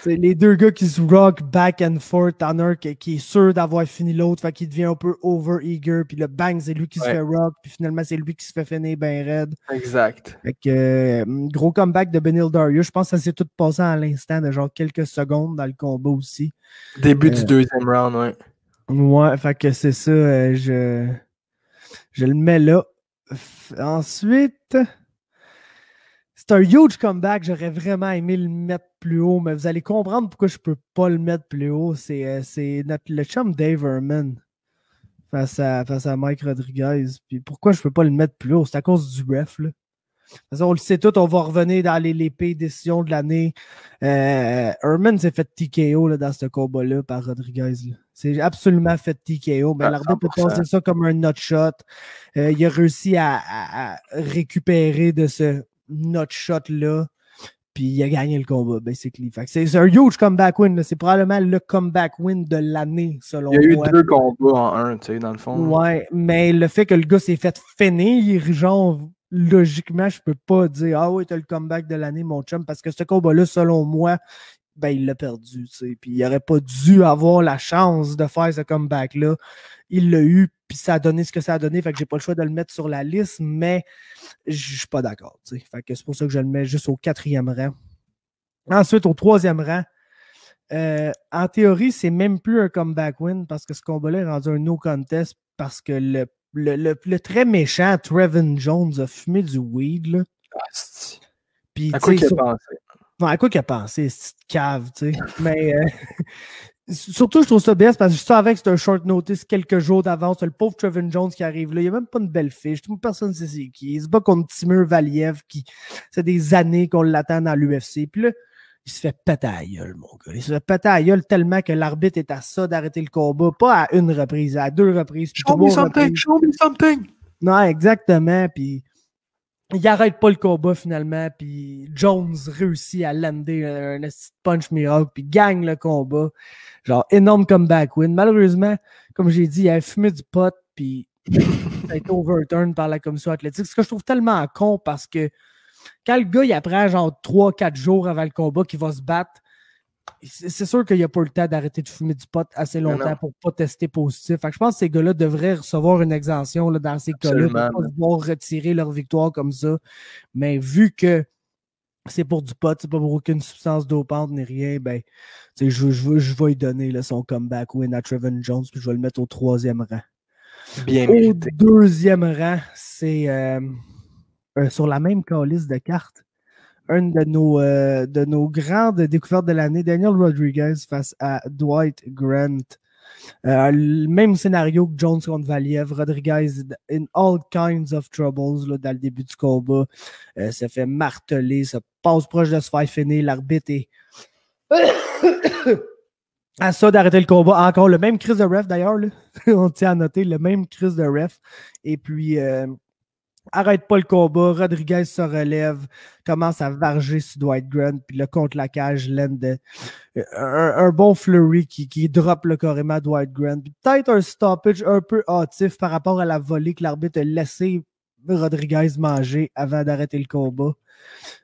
Speaker 1: C'est les deux gars qui se rock back and forth. T'en as un qui est sûr d'avoir fini l'autre, fait qu'il devient un peu over-eager, puis le bang, c'est lui qui se fait rock, puis finalement, c'est lui qui se fait finir ben raide.
Speaker 2: Exact.
Speaker 1: Fait que, gros comeback de Benil Dariush. Je pense que ça s'est tout passé à l'instant de genre quelques secondes dans le combat aussi.
Speaker 2: Début du deuxième round, ouais.
Speaker 1: Ouais, fait que c'est ça, je le mets là. Ensuite... C'est un huge comeback. J'aurais vraiment aimé le mettre plus haut, mais vous allez comprendre pourquoi je ne peux pas le mettre plus haut. C'est le chum Dave Herman face à Mike Rodriguez. Puis pourquoi je ne peux pas le mettre plus haut? C'est à cause du ref. Là. De toute façon, on le sait tout, on va revenir dans les pires décisions de l'année. Herman s'est fait TKO là, dans ce combat-là par Rodriguez. C'est absolument fait TKO. Mais l'arbitre peut penser ça comme un nut shot. Il a réussi à récupérer de ce nut shot là, puis il a gagné le combat, basically. Fait que c'est un huge comeback win. C'est probablement le comeback win de l'année, selon moi.
Speaker 2: Il y a eu 2 combats en un, tu sais, dans le fond.
Speaker 1: Ouais, mais le fait que le gars s'est fait finir, genre, logiquement, je peux pas dire ah oui, t'as le comeback de l'année, mon chum, parce que ce combat-là, selon moi, ben il l'a perdu, tu sais. Puis il aurait pas dû avoir la chance de faire ce comeback-là. Il l'a eu, puis ça a donné ce que ça a donné, fait que j'ai pas le choix de le mettre sur la liste, mais je suis pas d'accord, tu sais. Fait que c'est pour ça que je le mets juste au 4e rang. Ensuite, au 3e rang, en théorie, c'est même plus un comeback win parce que ce combat-là est rendu un no contest parce que le très méchant Trevin Jones a fumé du weed, là.
Speaker 2: Puis, à quoi qu'il a pensé?
Speaker 1: Non, à quoi qu'il a pensé, c'est cave, tu sais. Mais Surtout, je trouve ça BS parce que je savais que c'était un short notice quelques jours d'avance. Le pauvre Trevin Jones qui arrive là. Il n'y a même pas une belle fiche. Personne ne sait c'est qui. Il se bat contre Timur Valiev qui, c'est des années qu'on l'attend dans l'UFC. Puis là, il se fait péter à la gueule, mon gars. Il se fait péter à la gueule tellement que l'arbitre est à ça d'arrêter le combat. Pas à une reprise, à 2 reprises.
Speaker 2: Show me something, show me something.
Speaker 1: Non, exactement. Puis il arrête pas le combat finalement. Puis Jones réussit à lander un punch miracle. Puis gagne le combat. Genre, énorme comeback win. Malheureusement, comme j'ai dit, il avait fumé du pot, puis ça a été overturned par la commission athlétique. Ce que je trouve tellement con parce que quand le gars, il apprend genre 3-4 jours avant le combat qu'il va se battre, c'est sûr qu'il n'a pas le temps d'arrêter de fumer du pot assez longtemps pour ne pas tester positif. Fait que je pense que ces gars-là devraient recevoir une exemption là, dans ces cas-là pour ne pas pouvoir retirer leur victoire comme ça. Mais vu que c'est pour du pot, c'est pas pour aucune substance dopante ni rien, ben, je vais lui donner là, son comeback win à Trevin Jones, puis je vais le mettre au 3e rang.
Speaker 2: Bien mérité.
Speaker 1: Au 2e rang, c'est sur la même calice de cartes, une de nos grandes découvertes de l'année, Daniel Rodriguez face à Dwight Grant. Le même scénario que Jones contre Valiev. Rodriguez in all kinds of troubles là, dans le début du combat. Se fait marteler, se passe proche de se faire finir. L'arbitre est à ça d'arrêter le combat. Encore le même crise de ref d'ailleurs. On tient à noter le même crise de ref. Et puis arrête pas le combat. Rodriguez se relève, commence à varger sur Dwight Grant, puis le contre la cage, lend un bon flurry qui drop le carrément à Dwight Grant. Peut-être un stoppage un peu hâtif par rapport à la volée que l'arbitre a laissé Rodriguez manger avant d'arrêter le combat.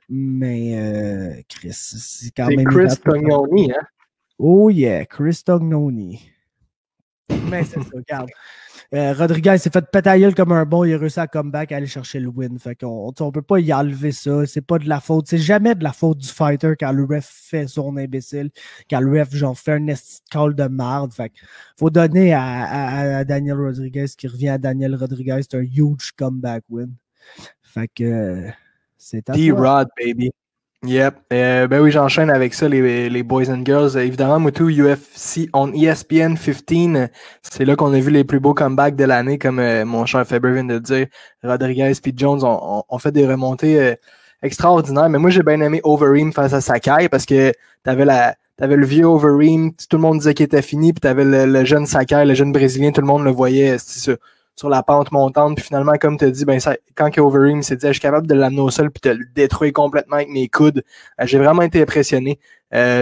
Speaker 1: Mais Chris, c'est quand même...
Speaker 2: C'est Chris Tognoni, hein?
Speaker 1: Oh yeah, Chris Tognoni. Mais c'est ça, regarde. Rodriguez s'est fait péter la gueule comme un bon, il a réussi à comeback à aller chercher le win. Fait qu'on on peut pas y enlever ça. C'est pas de la faute. C'est jamais de la faute du fighter quand le ref fait son imbécile. Quand le ref genre fait un call de marde. Fait faut donner à Daniel Rodriguez qui revient à Daniel Rodriguez. C'est un huge comeback win. Fait que c'est à toi.
Speaker 2: D-Rod, baby. Yep. Ben oui, j'enchaîne avec ça, les boys and girls. Évidemment, Moutou, UFC on ESPN 15. C'est là qu'on a vu les plus beaux comebacks de l'année, comme mon cher Faber vient de le dire. Rodriguez et Jones ont fait des remontées extraordinaires. Mais moi, j'ai bien aimé Overeem face à Sakai parce que t'avais le vieux Overeem, tout le monde disait qu'il était fini, puis t'avais le jeune Sakai, le jeune Brésilien, tout le monde le voyait sur la pente montante, puis finalement, comme tu as dit, ben quand Overeem s'est dit, je suis capable de l'amener au sol puis de le détruire complètement avec mes coudes, j'ai vraiment été impressionné.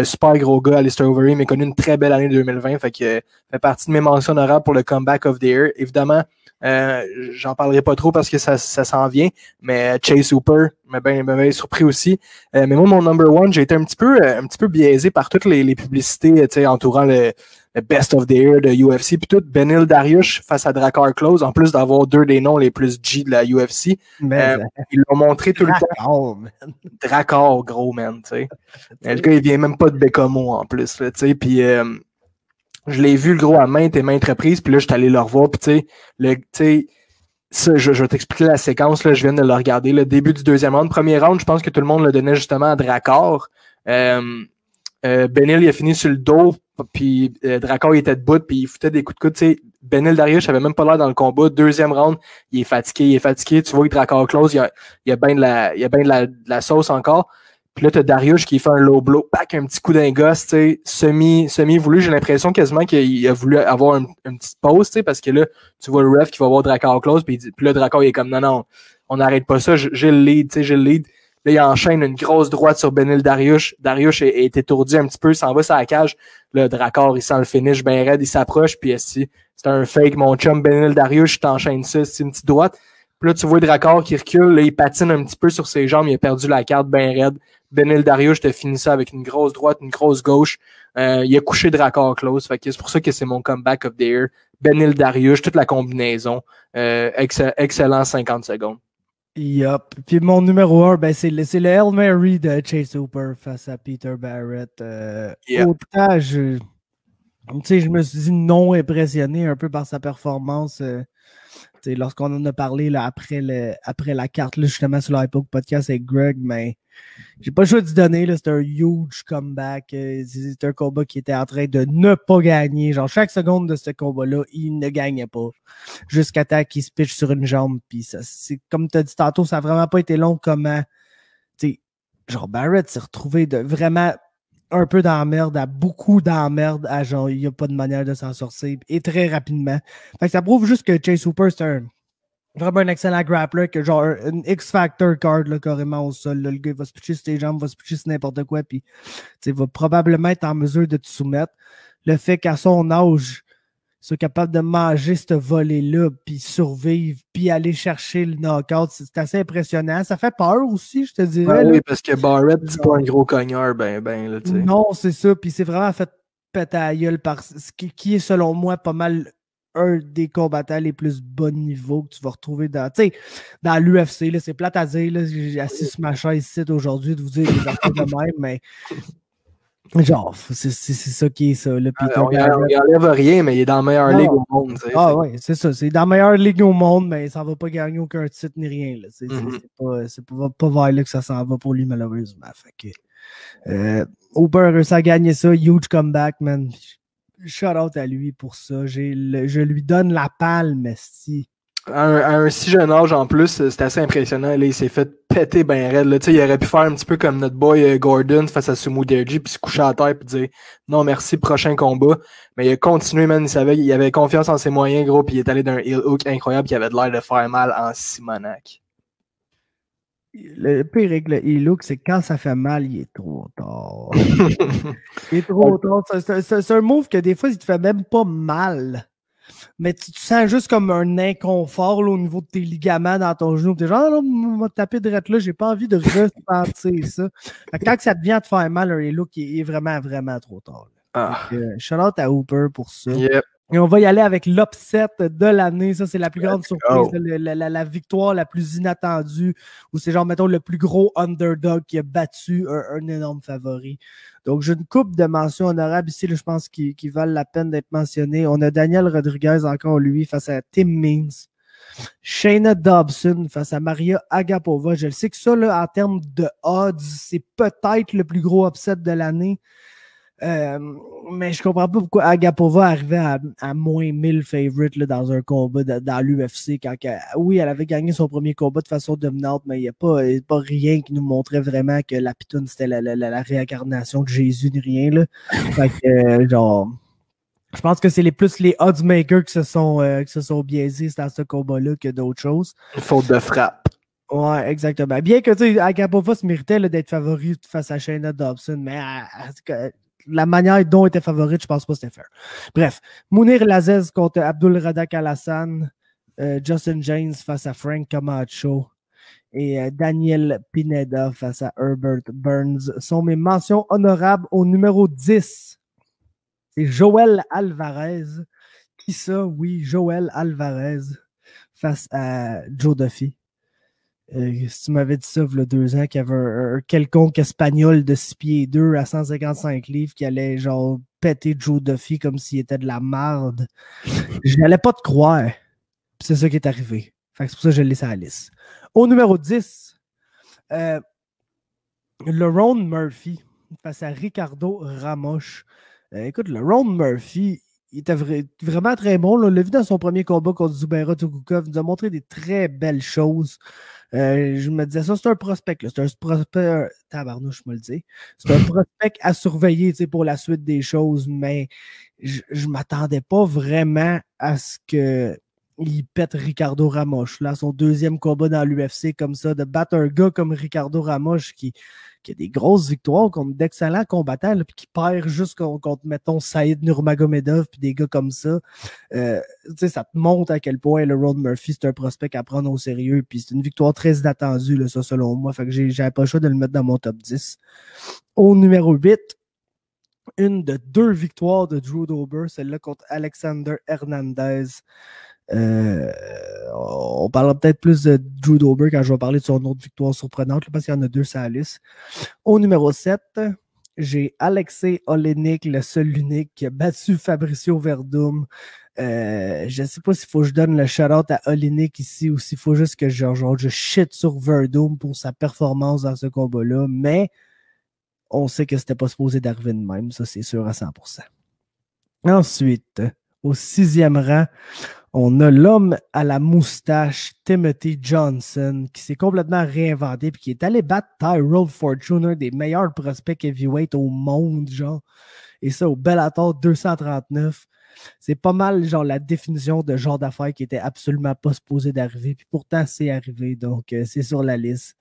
Speaker 2: Super gros gars, Alistair Overeem a connu une très belle année 2020, fait partie de mes mentions honorables pour le comeback of the year. Évidemment, j'en parlerai pas trop parce que ça s'en vient, mais Chase Hooper m'a bien surpris aussi. Mais moi, mon number one, j'ai été un petit peu biaisé par toutes les publicités entourant le Best of the Year de UFC, puis tout, Benil Dariush face à Drakkar Klose, en plus d'avoir 2 des noms les plus G de la UFC. Ils l'ont montré tout le temps. Drakkar, gros, man, tu sais. Le gars, il vient même pas de Bécomo, en plus, tu sais, puis je l'ai vu, le gros, à maintes et maintes reprises, puis là, je suis allé le revoir, puis tu sais, ça, je vais t'expliquer la séquence, là, je viens de le regarder, le début du 2e round. Premier round, je pense que tout le monde le donnait justement à Drakkar. Benil, il a fini sur le dos, puis Drakkar, il était debout, puis il foutait des coups de coude. Tu sais, Benil Dariush avait même pas l'air dans le combat. 2e round, il est fatigué. Tu vois que Drakkar Klose, il y a bien de la sauce encore. Puis là, t'as Dariush qui fait un low blow, pack un petit coup d'un gosse, tu sais, semi voulu. J'ai l'impression quasiment qu'il a voulu avoir une petite pause, tu sais, parce que là, tu vois le ref qui va voir Drakkar Klose, puis là, Drakkar, il est comme, non, on n'arrête pas ça, j'ai le lead, tu sais, j'ai le lead. Là, il enchaîne une grosse droite sur Benil Dariush. Dariush est étourdi un petit peu, s'en va sur la cage. Là, Drakkar, il sent le finish bien raide, il s'approche, puis c'est un fake, mon chum Benil Dariush, je t'enchaîne ça, c'est une petite droite. Puis là, tu vois Drakkar qui recule, là, il patine un petit peu sur ses jambes, il a perdu la carte bien raide. Benil Dariush te finit ça avec une grosse droite, une grosse gauche. Il a couché Drakkar Klose, fait que c'est pour ça que c'est mon comeback of the year. Benil Dariush, toute la combinaison. Excellent 50 secondes.
Speaker 1: Yup. Puis mon numéro 1, ben c'est le Hail Mary de Chase Hooper face à Peter Barrett. Autant je me suis dit non impressionné un peu par sa performance lorsqu'on en a parlé là, après la carte, là, justement, sur l'Hypoke Podcast avec Greg, mais j'ai pas le choix d'y donner. C'était un huge comeback. C'est un combat qui était en train de ne pas gagner. Genre, chaque seconde de ce combat-là, il ne gagnait pas. Jusqu'à temps qu'il se pitche sur une jambe. Puis c'est comme tu as dit tantôt, ça n'a vraiment pas été long comment. Genre, Barrett s'est retrouvé vraiment un peu dans la merde, à beaucoup dans la merde, à genre, il n'y a pas de manière de s'en sortir. Et très rapidement. Fait que ça prouve juste que Chase Hooper, c'est vraiment un excellent grappler, que genre un X-Factor card là, carrément au sol. Là, le gars va se pitcher sur tes jambes, va se pitcher sur n'importe quoi, puis va probablement être en mesure de te soumettre. Le fait qu'à son âge, il soit capable de manger ce volet-là, puis survivre, puis aller chercher le knockout, c'est assez impressionnant. Ça fait peur aussi, je te dirais.
Speaker 2: Oui, parce que Barrett, c'est pas un gros cogneur, là, tu sais.
Speaker 1: Non, c'est ça, puis c'est vraiment fait péter à la gueule par ce qui est, selon moi, pas mal un des combattants les plus bas niveau que tu vas retrouver dans l'UFC. C'est plate à dire, j'ai assis sur ma chaise ici aujourd'hui de vous dire des affaires de même, mais genre, c'est ça qui est ça. Là,
Speaker 2: on n'enlève rien, mais il est dans la meilleure ligue au monde.
Speaker 1: Oui, c'est ça. C'est dans la meilleure ligue au monde, mais ça ne va pas gagner aucun titre ni rien. C'est pas vers là que ça s'en va pour lui, malheureusement. Fait que, Hooper a réussi à gagner ça. Huge comeback, man. Shout out à lui pour ça. Je lui donne la palme, si.
Speaker 2: À un si jeune âge en plus, c'était assez impressionnant. Là, il s'est fait péter ben raide. Là. Il aurait pu faire un petit peu comme notre boy Gordon face à Sumo Derji, puis se coucher à terre et dire non merci, prochain combat. Mais il a continué, man. Il avait confiance en ses moyens, gros, puis il est allé d'un heel hook incroyable qui avait l'air de faire mal en Simonac.
Speaker 1: Le pire avec le heel hook, c'est quand ça fait mal, il est trop tard. Il est trop tard. C'est un move que des fois, il te fait même pas mal. Mais tu sens juste comme un inconfort là, au niveau de tes ligaments dans ton genou. Tu es genre, on m'a tapé de là, j'ai pas envie de ressentir ça. Fait que quand ça devient te faire mal, un heel hook, il est vraiment, vraiment trop tard. Shout out à Hooper pour ça.
Speaker 2: Yep.
Speaker 1: Et on va y aller avec l'upset de l'année. Ça, c'est la plus grande surprise. La victoire la plus inattendue. Ou c'est genre, mettons, le plus gros underdog qui a battu un énorme favori. Donc, j'ai une couple de mentions honorables ici, là, je pense, qui valent la peine d'être mentionnées. On a Daniel Rodriguez, encore lui, face à Tim Means. Shayna Dobson face à Maria Agapova. Je le sais que ça, là, en termes de odds, c'est peut-être le plus gros upset de l'année. Mais je comprends pas pourquoi Agapova arrivait à moins 1000 favorites là, dans un combat dans l'UFC. Oui, elle avait gagné son premier combat de façon dominante, mais il n'y a pas rien qui nous montrait vraiment que la pitoune c'était la réincarnation de Jésus ni rien. Là. Fait que, genre, je pense que c'est plus les oddsmakers qui se sont biaisés dans ce combat-là que d'autres choses.
Speaker 2: Une faute de frappe.
Speaker 1: Ouais, exactement. Bien que tu sais, Agapova se méritait là, d'être favori face à Shayna Dobson, mais la manière dont était favorite, je pense pas que c'était fair. Bref, Mounir Lazzez contre Abdul Radak Al-Hassan, Justin James face à Frank Camacho et Daniel Pineda face à Herbert Burns sont mes mentions honorables au numéro 10. C'est Joel Alvarez. Qui ça? Oui, Joel Alvarez face à Joe Duffy. Si tu m'avais dit ça il y a 2 ans, qu'il y avait un quelconque espagnol de 6 pieds 2 à 155 livres qui allait genre péter Joe Duffy comme s'il était de la marde, je n'allais pas te croire. Puis c'est ça qui est arrivé. Fait que c'est pour ça que je l'ai laissé à la liste. Au numéro 10, Lerone Murphy face à Ricardo Ramos. Écoute, Lerone Murphy, il était vraiment très bon. Là. On l'a vu dans son premier combat contre Zubaira Tukhugov. Il nous a montré des très belles choses. Je me disais ça, c'est un prospect. Là. C'est un prospect. Tabarnouche, je me le dis. C'est un prospect à surveiller pour la suite des choses, mais je ne m'attendais pas vraiment à ce qu'il pète Ricardo Ramos. Là, son deuxième combat dans l'UFC comme ça, de battre un gars comme Ricardo Ramos qui a des grosses victoires contre d'excellents combattants, puis qui perd juste contre, mettons, Saïd Nurmagomedov, puis des gars comme ça. Ça te montre à quel point le Lerone Murphy, c'est un prospect à prendre au sérieux, puis c'est une victoire très inattendue, là, ça, selon moi. Fait que j'avais pas le choix de le mettre dans mon top 10. Au numéro 8, une de 2 victoires de Drew Dober, celle-là contre Alexander Hernandez. On parlera peut-être plus de Drew Dober quand je vais parler de son autre victoire surprenante, parce qu'il y en a 2 sur la liste. Au numéro 7, j'ai Alexei Oleinik, le seul l'unique, qui a battu Fabricio Verdum Je sais pas s'il faut que je donne le shout-out à Olynyk ici ou s'il faut juste que je shit sur Verdum pour sa performance dans ce combat-là, mais on sait que c'était pas supposé d'arriver de même, ça c'est sûr à 100%. Ensuite, au 6e rang, on a l'homme à la moustache, Timothy Johnson, qui s'est complètement réinventé et qui est allé battre Tyrell Fortune, un des meilleurs prospects heavyweight au monde, genre. Et ça, au Bellator 239. C'est pas mal, genre, la définition de genre d'affaires qui était absolument pas supposé d'arriver. Puis pourtant, c'est arrivé. Donc, c'est sur la liste.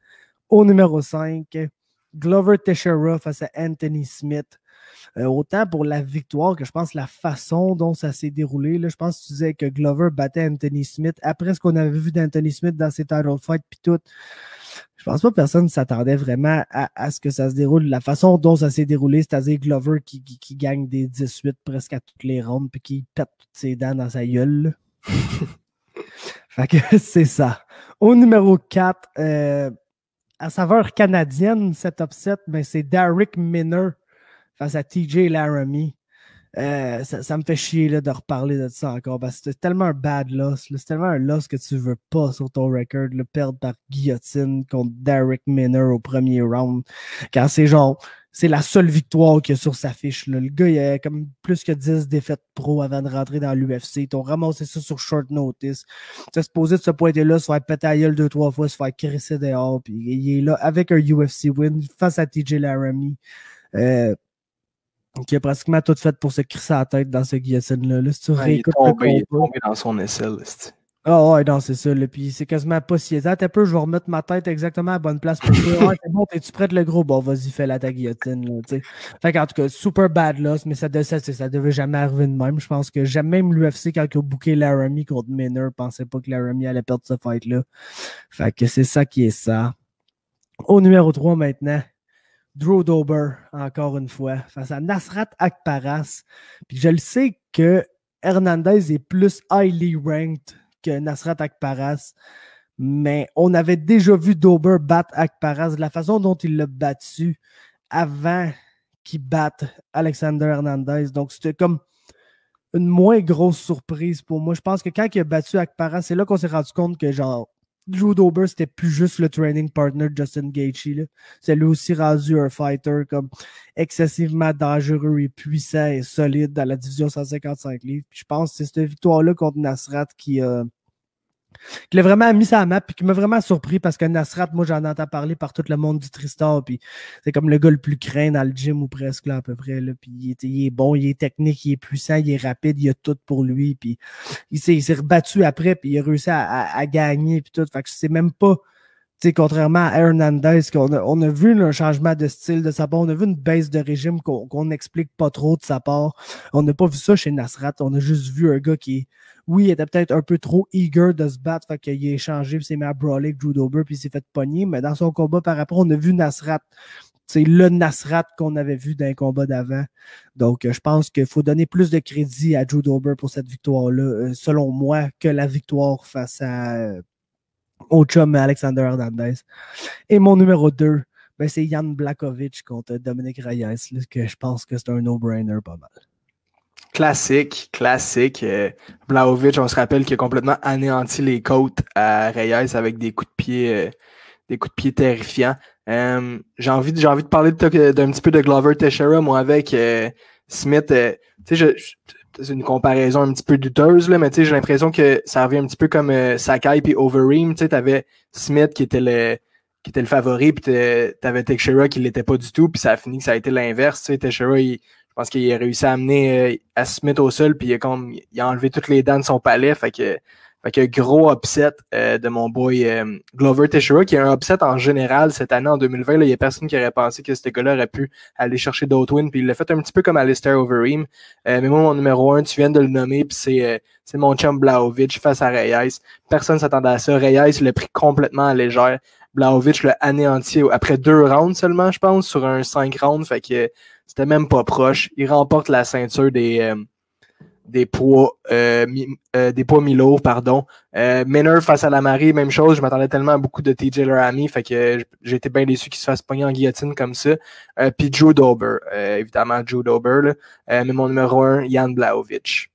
Speaker 1: Au numéro 5, Glover Teixeira face à Anthony Smith. Autant pour la victoire que je pense la façon dont ça s'est déroulé. Là, je pense que tu disais que Glover battait Anthony Smith. Après ce qu'on avait vu d'Anthony Smith dans ses title fights puis tout, je pense pas que personne ne s'attendait vraiment à ce que ça se déroule. La façon dont ça s'est déroulé, c'est-à-dire Glover qui gagne des 18 presque à toutes les rondes puis qui pète toutes ses dents dans sa gueule. Fait que c'est ça. Au numéro 4, à saveur canadienne, cet upset, ben, c'est Darrick Minner face à TJ Laramie. Ça me fait chier là, de reparler de ça encore parce que c'est tellement un bad loss. C'est tellement un loss que tu veux pas sur ton record. Perdre par guillotine contre Darrick Minner au premier round. Quand c'est la seule victoire qu'il y a sur sa fiche. Là. Le gars, il a comme plus que 10 défaites pro avant de rentrer dans l'UFC. Ils t'ont ramassé ça sur short notice. Tu es supposé de se pointer là, se faire péter à gueule 2-3 fois, se faire crisser dehors. Puis il est là avec un UFC win face à TJ Laramie. Qui a pratiquement tout fait pour se crisser la tête dans ce guillotine-là. Là, si tu réécoutes
Speaker 2: il est tombé dans son aisselle.
Speaker 1: Ah ouais, non, c'est ça. Là. Puis c'est quasiment pas si état. Un peu, je vais remettre ma tête exactement à la bonne place pour toi. Ouais, c'est bon, es-tu prête le gros? Bon, vas-y, fais-la ta guillotine. Là, t'sais. Fait qu'en tout cas, super bad loss, mais ça devait jamais arriver de même. Je pense que même l'UFC, quand ils ont booké Laramie contre Minner, pensait pas que Laramie allait perdre ce fight-là. Fait que c'est ça qui est ça. Au numéro 3 maintenant. Drew Dober, encore une fois, face à Nasrat Akparas. Puis je le sais que Hernandez est plus highly ranked que Nasrat Akparas, mais on avait déjà vu Dober battre Akparas de la façon dont il l'a battu avant qu'il batte Alexander Hernandez. Donc c'était comme une moins grosse surprise pour moi. Je pense que quand il a battu Akparas, c'est là qu'on s'est rendu compte que genre Drew Dober, c'était plus juste le training partner de Justin Gaethje. C'est lui aussi rendu un fighter comme excessivement dangereux et puissant et solide dans la division 155 livres. Puis je pense que c'est cette victoire-là contre Nasrat qui l'a vraiment mis sa map et qui m'a vraiment surpris parce que Nasrat, moi j'en entends parler par tout le monde du Tristar, puis c'est comme le gars le plus craint dans le gym ou presque là à peu près, là. Puis il est bon, il est technique, il est puissant, il est rapide, il a tout pour lui, puis il s'est rebattu après, puis il a réussi à gagner puis tout, fait que c'est même pas, tu sais, contrairement à Hernandez, on a vu là, un changement de style de sa part, on a vu une baisse de régime qu'on n'explique pas trop de sa part, on n'a pas vu ça chez Nasrat, on a juste vu un gars qui oui, il était peut-être un peu trop eager de se battre, fait qu'il a échangé, puis s'est mis à brawler avec Drew Dober, puis il s'est fait pogner, mais dans son combat par après, on a vu Nasrat. C'est le Nasrat qu'on avait vu dans un combat d'avant. Donc, je pense qu'il faut donner plus de crédit à Drew Dober pour cette victoire-là, selon moi, que la victoire face au chum Alexander Hernandez. Et mon numéro 2, ben, c'est Jan Blachowicz contre Dominic Reyes, là, que je pense que c'est un no-brainer pas mal.
Speaker 2: Classique. Blachowicz, on se rappelle qu'il a complètement anéanti les côtes à Reyes avec des coups de pied terrifiants. J'ai envie de parler d'un petit peu de Glover Teixeira, moi, avec Smith. Tu sais, c'est une comparaison un petit peu douteuse, là, mais tu sais, j'ai l'impression que ça revient un petit peu comme Sakai puis Overeem. Tu sais, t'avais Smith qui était le favori, puis t'avais Teixeira qui l'était pas du tout, puis ça a fini que ça a été l'inverse. Tu sais, Teixeira, je pense qu'il a réussi à amener à Smith au sol, puis il a enlevé toutes les dents de son palais, fait que gros upset de mon boy Glover Teixeira, qui est un upset en général cette année en 2020. Il n'y a personne qui aurait pensé que ce gars-là aurait pu aller chercher d'autres wins, puis il l'a fait un petit peu comme Alistair Overeem. Mais moi, mon numéro 1, tu viens de le nommer, puis c'est mon chum Blachowicz face à Reyes. Personne ne s'attendait à ça. Reyes l'a pris complètement à légère. Blachowicz l'a anéanti après 2 rounds seulement, je pense, sur un 5 rounds, fait que c'était même pas proche. Il remporte la ceinture des poids mi-lourds, pardon. Minner face à la Marie, même chose. Je m'attendais tellement à beaucoup de TJ Laramie, fait que j'ai été bien déçu qu'il se fasse pogner en guillotine comme ça. Puis Drew Dober, évidemment Drew Dober, là. Mais mon numéro 1, Jan Blachowicz.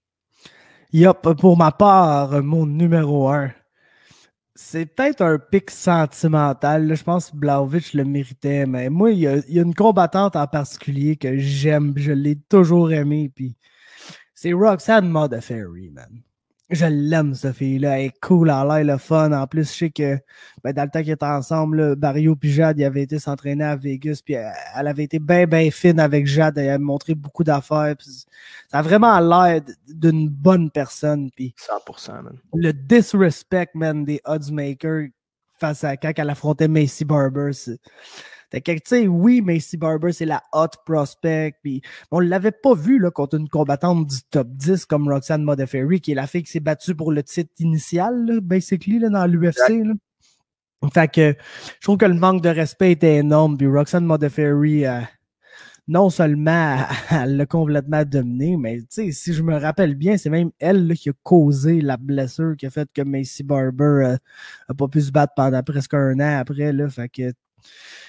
Speaker 1: Yup, pour ma part, mon numéro 1. C'est peut-être un pic sentimental. Là. Je pense que Blaovic le méritait, mais moi, il y a une combattante en particulier que j'aime. Je l'ai toujours aimée. Puis c'est Roxanne Modafferi, man. Je l'aime, cette fille-là. Elle est cool, elle a l'air le fun. En plus, je sais que dans le temps qu'ils étaient ensemble, là, Barrio et Jade, ils avaient été s'entraîner à Vegas. Puis elle avait été bien, bien fine avec Jade. Elle avait montré beaucoup d'affaires. Ça a vraiment l'air d'une bonne personne. Puis
Speaker 2: 100%, man.
Speaker 1: le disrespect, man, des oddsmakers face à quand elle affrontait Macy Barber. Tu sais, oui, Macy Barber, c'est la hot prospect. Puis on ne l'avait pas vu là, contre une combattante du top 10 comme Roxanne Modafferi, qui est la fille qui s'est battue pour le titre initial, là, basically, là, dans l'UFC. Fait que je trouve que le manque de respect était énorme. Puis Roxanne Modafferi, non seulement elle l'a complètement dominé, mais si je me rappelle bien, c'est même elle là, qui a causé la blessure qui a fait que Macy Barber n'a pas pu se battre pendant presque un an après. Là, fait que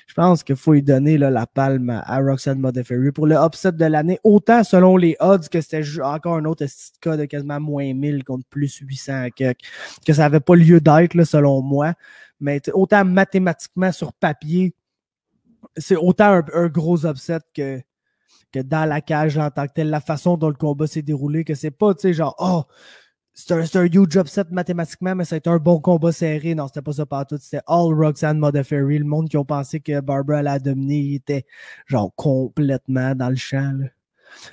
Speaker 1: je pense qu'il faut lui donner là, la palme à Roxanne Modafferi pour le upset de l'année. Autant selon les odds que c'était encore un autre cas de quasiment moins 1000 contre plus 800 que ça n'avait pas lieu d'être là, selon moi. Mais autant mathématiquement sur papier, c'est autant un gros upset que dans la cage en tant que tel, la façon dont le combat s'est déroulé, que c'est pas, tu sais, genre, oh, c'est un huge upset mathématiquement, mais ça a été un bon combat serré. Non, c'était pas ça partout. C'était all Roxanne Modafferi. Le monde qui ont pensé que Barbara allait dominer, il était genre complètement dans le champ. Là.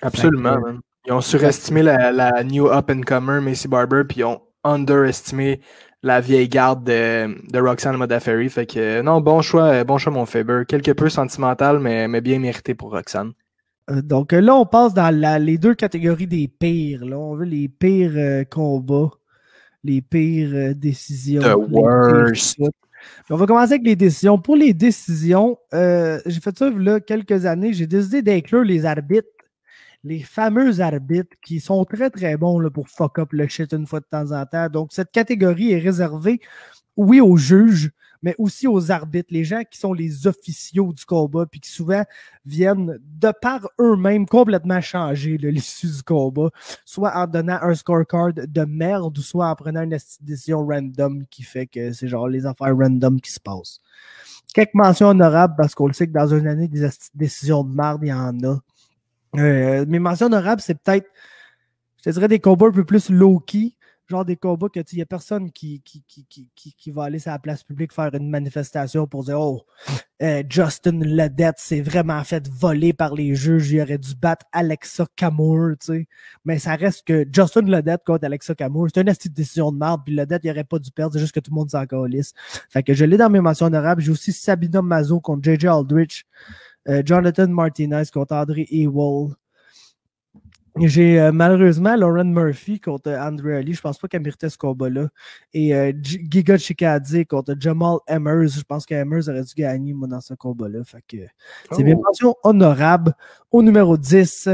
Speaker 2: Absolument, man. Ils ont surestimé la new up-and-comer Macy Barber, puis ils ont underestimé la vieille garde de Roxanne Modafferi. Fait que non, bon choix, mon Faber. Quelque peu sentimental, mais bien mérité pour Roxanne.
Speaker 1: Donc là, on passe dans les deux catégories des pires. Là. On veut les pires combats, les pires décisions.
Speaker 2: The worst.
Speaker 1: On va commencer avec les décisions. Pour les décisions, j'ai fait ça il y a quelques années. J'ai décidé d'inclure les arbitres, les fameux arbitres qui sont très, très bons là, pour fuck up le shit une fois de temps en temps. Donc, cette catégorie est réservée, oui, aux juges, mais aussi aux arbitres, les gens qui sont les officiaux du combat, puis qui souvent viennent de par eux-mêmes complètement changer l'issue du combat, soit en donnant un scorecard de merde, ou soit en prenant une décision random qui fait que c'est genre les affaires random qui se passent. Quelques mentions honorables, parce qu'on le sait que dans une année, des décisions de merde, il y en a. Mes mentions honorables, c'est peut-être, je te dirais, des combats un peu plus low-key, genre des combats que il n'y a personne qui va aller sur la place publique faire une manifestation pour dire oh, Justin Ledette s'est vraiment fait voler par les juges, il aurait dû battre Alexa Kamour, tu sais. Mais ça reste que Justin Ledette contre Alexa Kamour, c'est une petite décision de merde, puis Ledette, il n'aurait pas dû perdre, c'est juste que tout le monde s'en calisse. Fait que je l'ai dans mes mentions honorables. J'ai aussi Sabina Mazo contre JJ Aldrich, Jonathan Martinez contre André Ewell. J'ai malheureusement Lauren Murphy contre Andre Ali. Je pense pas qu'elle méritait ce combat-là. Et Giga Chikadze contre Jamal Emmers. Je pense qu'Emmers aurait dû gagner moi, dans ce combat-là. Fait que c'est mes mentions honorables. Au numéro 10,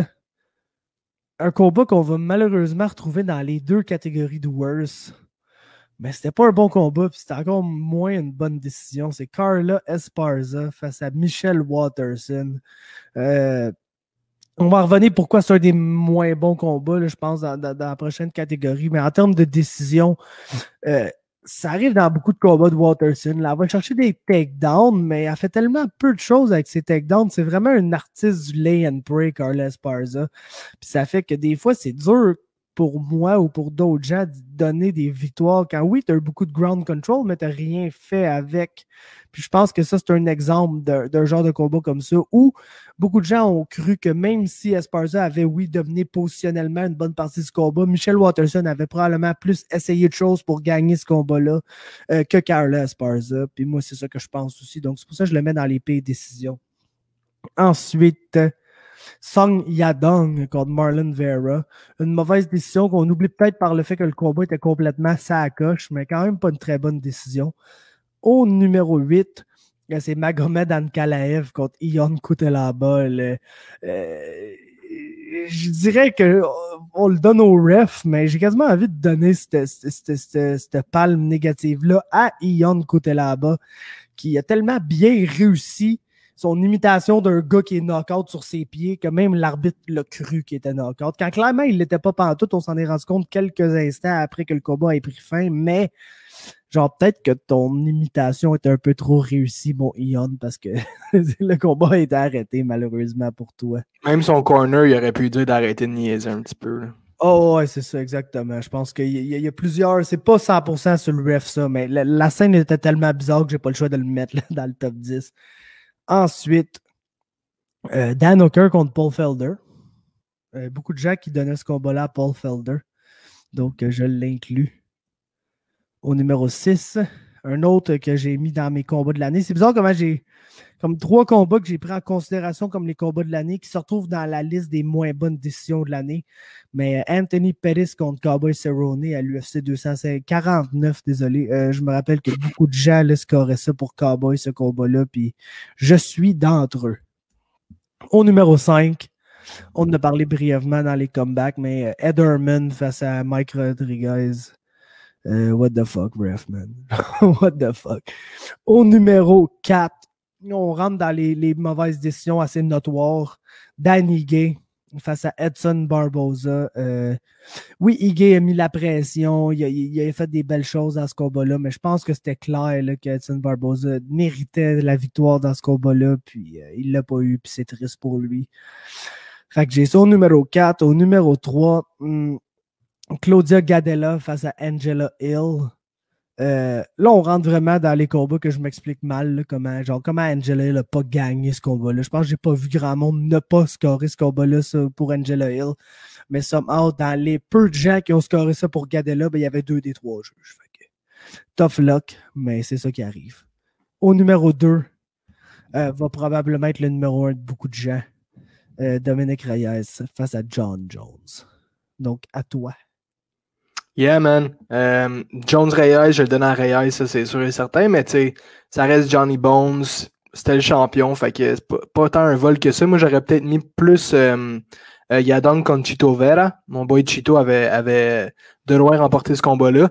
Speaker 1: un combat qu'on va malheureusement retrouver dans les deux catégories de worst. Mais c'était pas un bon combat, puis c'était encore moins une bonne décision. C'est Carla Esparza face à Michelle Waterson. On va revenir pourquoi c'est un des moins bons combats, là, je pense, dans la prochaine catégorie. Mais en termes de décision, ça arrive dans beaucoup de combats de Waterson. Là, elle va chercher des takedowns, mais elle fait tellement peu de choses avec ses takedowns. C'est vraiment un artiste du lay and pray, Carla Esparza. Puis ça fait que des fois, c'est dur pour moi ou pour d'autres gens de donner des victoires quand oui, tu as eu beaucoup de ground control, mais tu n'as rien fait avec. Puis je pense que ça, c'est un exemple d'un genre de combat comme ça où beaucoup de gens ont cru que même si Esparza avait, oui, dominé positionnellement une bonne partie du combat, Michelle Waterson avait probablement plus essayé de choses pour gagner ce combat-là que Carla Esparza. Puis moi, c'est ça que je pense aussi. Donc, c'est pour ça que je le mets dans les pires décisions. Ensuite, Song Yadong contre Marlon Vera. Une mauvaise décision qu'on oublie peut-être par le fait que le combat était complètement sacoche, mais quand même pas une très bonne décision. Au numéro 8, c'est Magomed Ankalaev contre Ion Kutelaba. Je dirais qu'on le donne au ref, mais j'ai quasiment envie de donner cette palme négative-là à Ion Kutelaba, qui a tellement bien réussi son imitation d'un gars qui est knock-out sur ses pieds, que même l'arbitre l'a cru qu'il était knock-out. Quand clairement, il l'était pas pantoute, on s'en est rendu compte quelques instants après que le combat ait pris fin, mais genre, peut-être que ton imitation était un peu trop réussie, mon Ion, parce que le combat a été arrêté, malheureusement, pour toi.
Speaker 2: Même son corner, il aurait pu dire d'arrêter de niaiser un petit peu. Là.
Speaker 1: Oh, ouais, c'est ça, exactement. Je pense qu'il y a plusieurs... C'est pas 100% sur le ref, ça, mais la scène était tellement bizarre que j'ai pas le choix de le mettre là, dans le top 10. Ensuite, Dan Hooker contre Paul Felder. Beaucoup de gens qui donnaient ce combat-là à Paul Felder. Donc, je l'inclus. Au numéro 6, un autre que j'ai mis dans mes combats de l'année. C'est bizarre comment j'ai... Comme 3 combats que j'ai pris en considération comme les combats de l'année qui se retrouvent dans la liste des moins bonnes décisions de l'année. Mais Anthony Pettis contre Cowboy Cerrone à l'UFC 249, désolé. Je me rappelle que beaucoup de gens là, scoraient ça pour Cowboy, ce combat-là, puis je suis d'entre eux. Au numéro 5, on en a parlé brièvement dans les comebacks, mais Ed Herman face à Mike Rodriguez. What the fuck, ref, man? What the fuck? Au numéro 4, on rentre dans les mauvaises décisions assez notoires. Danny Gay face à Edson Barboza. Oui, Ige a mis la pression. Il a fait des belles choses dans ce combat-là, mais je pense que c'était clair là, que Edson Barboza méritait la victoire dans ce combat-là, puis il ne l'a pas eu, puis c'est triste pour lui. Fait que j'ai ça au numéro 4. Au numéro 3, Claudia Gadella face à Angela Hill. Là, on rentre vraiment dans les combats que je m'explique mal, là, comment Angela Hill n'a pas gagné ce combat-là. Je pense que j'ai pas vu grand monde ne pas scorer ce combat-là pour Angela Hill. Mais somehow, dans les peu de gens qui ont scoré ça pour Gadella, ben, il y avait 2 des 3 juges. Fait que, tough luck, mais c'est ça qui arrive. Au numéro 2, va probablement être le numéro 1 de beaucoup de gens. Dominic Reyes face à John Jones. Donc, à toi.
Speaker 2: Yeah, man. Jones Reyes, je le donne à Reyes, ça c'est sûr et certain, mais tu sais, ça reste Johnny Bones, c'était le champion, fait que c'est pas tant un vol que ça. Moi, j'aurais peut-être mis plus Yadong contre Chito Vera. Mon boy Chito avait de loin remporté ce combat-là.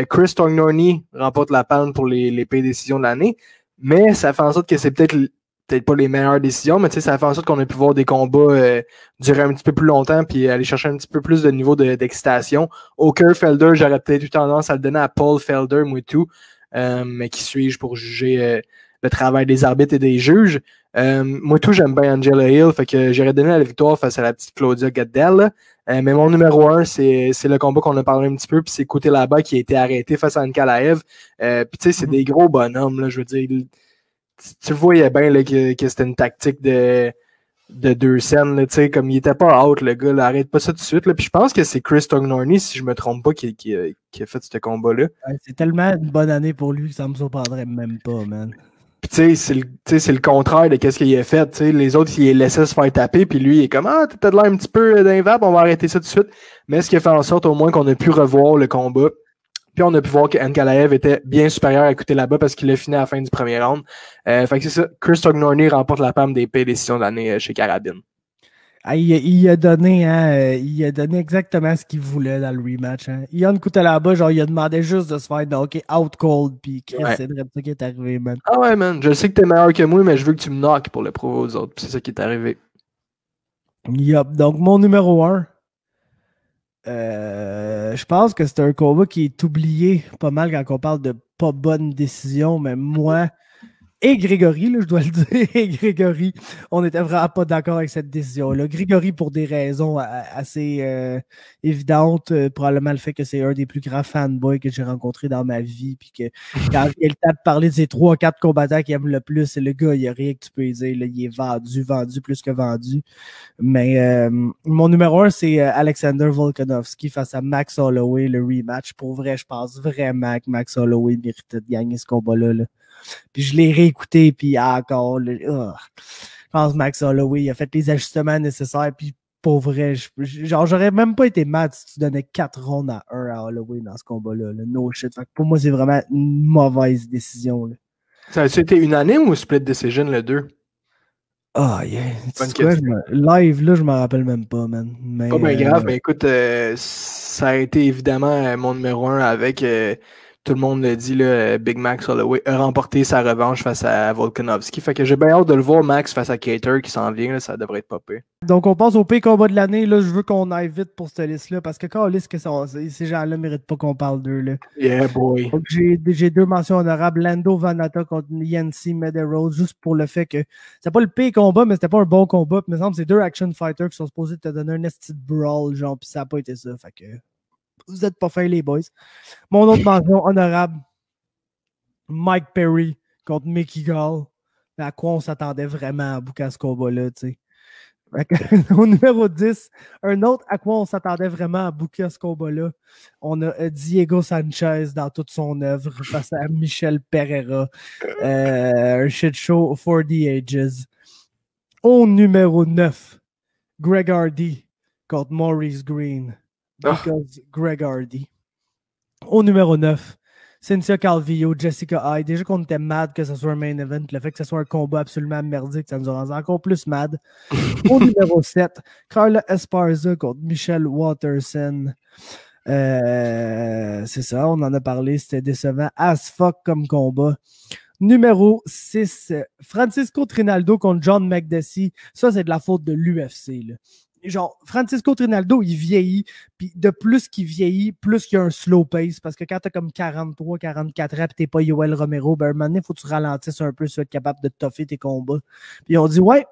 Speaker 2: Chris Tognoni remporte la palme pour les pires décisions de l'année, mais ça fait en sorte que c'est peut-être pas les meilleures décisions, mais tu sais, ça fait en sorte qu'on a pu voir des combats durer un petit peu plus longtemps puis aller chercher un petit peu plus de niveau d'excitation. Hooker, Felder, j'aurais peut-être eu tendance à le donner à Paul Felder, moi tout, mais qui suis-je pour juger le travail des arbitres et des juges. Moi tout, j'aime bien Angela Hill, fait que j'aurais donné la victoire face à la petite Claudia Gadella. Mais mon numéro 1, c'est le combat qu'on a parlé un petit peu, puis c'est côté là-bas qui a été arrêté face à Ankalaev. Puis tu sais, c'est des gros bonhommes, là, je veux dire... Tu voyais bien là, que c'était une tactique de 2 scènes, là, comme il était pas out, le gars, là, arrête pas ça tout de suite. Là. Puis je pense que c'est Chris Tognoni, si je me trompe pas, qui a fait ce combat-là.
Speaker 1: Ouais, c'est tellement une bonne année pour lui que ça me surprendrait même pas, man.
Speaker 2: Puis tu sais, c'est le contraire de qu'est-ce qu'il a fait. T'sais. Les autres, ils laissaient se faire taper, puis lui, il est comme « Ah, t'as de l'air un petit peu d'un vape, on va arrêter ça tout de suite. » Mais ce qui a fait en sorte au moins qu'on a pu revoir le combat. Puis on a pu voir qu'Ankalaev était bien supérieur à écouter là-bas parce qu'il a fini à la fin du premier round. Fait que c'est ça. Chris Tognoni remporte la palme des pires décisions de l'année chez Carabine.
Speaker 1: Ah, il a donné exactement ce qu'il voulait dans le rematch. Hein. Ian Cutelaba, genre, il a demandé juste de se faire knocker out cold, puis Chris, c'est de ça qui est arrivé, man.
Speaker 2: Ah ouais, man. Je sais que t'es meilleur que moi, mais je veux que tu me knockes pour le prouver aux autres. C'est ça qui est arrivé.
Speaker 1: Yup. Donc, mon numéro 1. Je pense que c'est un combat qui est oublié pas mal quand on parle de pas bonne décision, mais moi et Grégory, là, je dois le dire, et Grégory, on n'était vraiment pas d'accord avec cette décision-là. Grégory, pour des raisons assez évidentes, probablement le fait que c'est un des plus grands fanboys que j'ai rencontré dans ma vie, puis que quand il y a le temps de parler de ces 3-4 combattants qu'il aime le plus, c'est le gars, il n'y a rien que tu peux lui dire, là, il est vendu, plus que vendu. Mais mon numéro 1, c'est Alexander Volkanovski face à Max Holloway, le rematch. Pour vrai, je pense vraiment que Max Holloway méritait de gagner ce combat-là. Là. Puis je l'ai réécouté, puis encore, je pense que Max Holloway il a fait les ajustements nécessaires, puis pour vrai, genre j'aurais même pas été mad si tu donnais 4 rounds à 1 à Holloway dans ce combat-là. Là. No shit. Fait que pour moi, c'est vraiment une mauvaise décision. Là.
Speaker 2: Ça a été unanime ou split decision le 2?
Speaker 1: Ah, yeah. Live, là, je m'en rappelle même pas, man. Mais,
Speaker 2: pas bien grave, mais écoute, ça a été évidemment mon numéro 1 avec tout le monde le dit, là, Big Max Holloway a remporté sa revanche face à Volkanovski. Fait que j'ai bien hâte de le voir, Max, face à Kattar qui s'en vient. Là, ça devrait être popé.
Speaker 1: Donc, on passe au pire combat de l'année. Là, je veux qu'on aille vite pour cette liste-là parce que ces gens-là ne méritent pas qu'on parle d'eux. Là.
Speaker 2: Yeah, boy.
Speaker 1: Donc, j'ai 2 mentions honorables. Lando Vannata contre Yancy Medeiros, juste pour le fait que c'est pas le pire combat, mais c'était pas un bon combat. Puis, il me semble que c'est 2 action fighters qui sont supposés te donner un esti de brawl, genre, puis ça n'a pas été ça. Fait que vous êtes pas fins, les boys. Mon autre mention honorable, Mike Perry contre Mickey Gall. À quoi on s'attendait vraiment à bouquer ce combat-là, tu sais. Au numéro 10, un autre à quoi on s'attendait vraiment à booker ce combat-là. On a Diego Sanchez dans toute son œuvre face à Michel Pereira. Un shit show for the ages. Au numéro 9, Greg Hardy contre Maurice Green. Because Greg Hardy. Au numéro 9, Cynthia Calvillo, Jessica Eye. Déjà qu'on était mad que ce soit un main event, le fait que ce soit un combat absolument merdique, ça nous a rendu encore plus mad. Au numéro 7, Carla Esparza contre Michelle Waterson. C'est ça, on en a parlé, c'était décevant as fuck comme combat. Numéro 6, Francisco Trinaldo contre John McDessie. Ça, c'est de la faute de l'UFC, là. Genre, Francisco Trinaldo, il vieillit, puis de plus qu'il vieillit, plus qu'il y a un slow pace, parce que quand t'as comme 43, 44 ans, pis t'es pas Yoel Romero, ben, un moment donné, faut que tu ralentisses un peu si tu veux être capable de toffer tes combats. Puis on dit, ouais,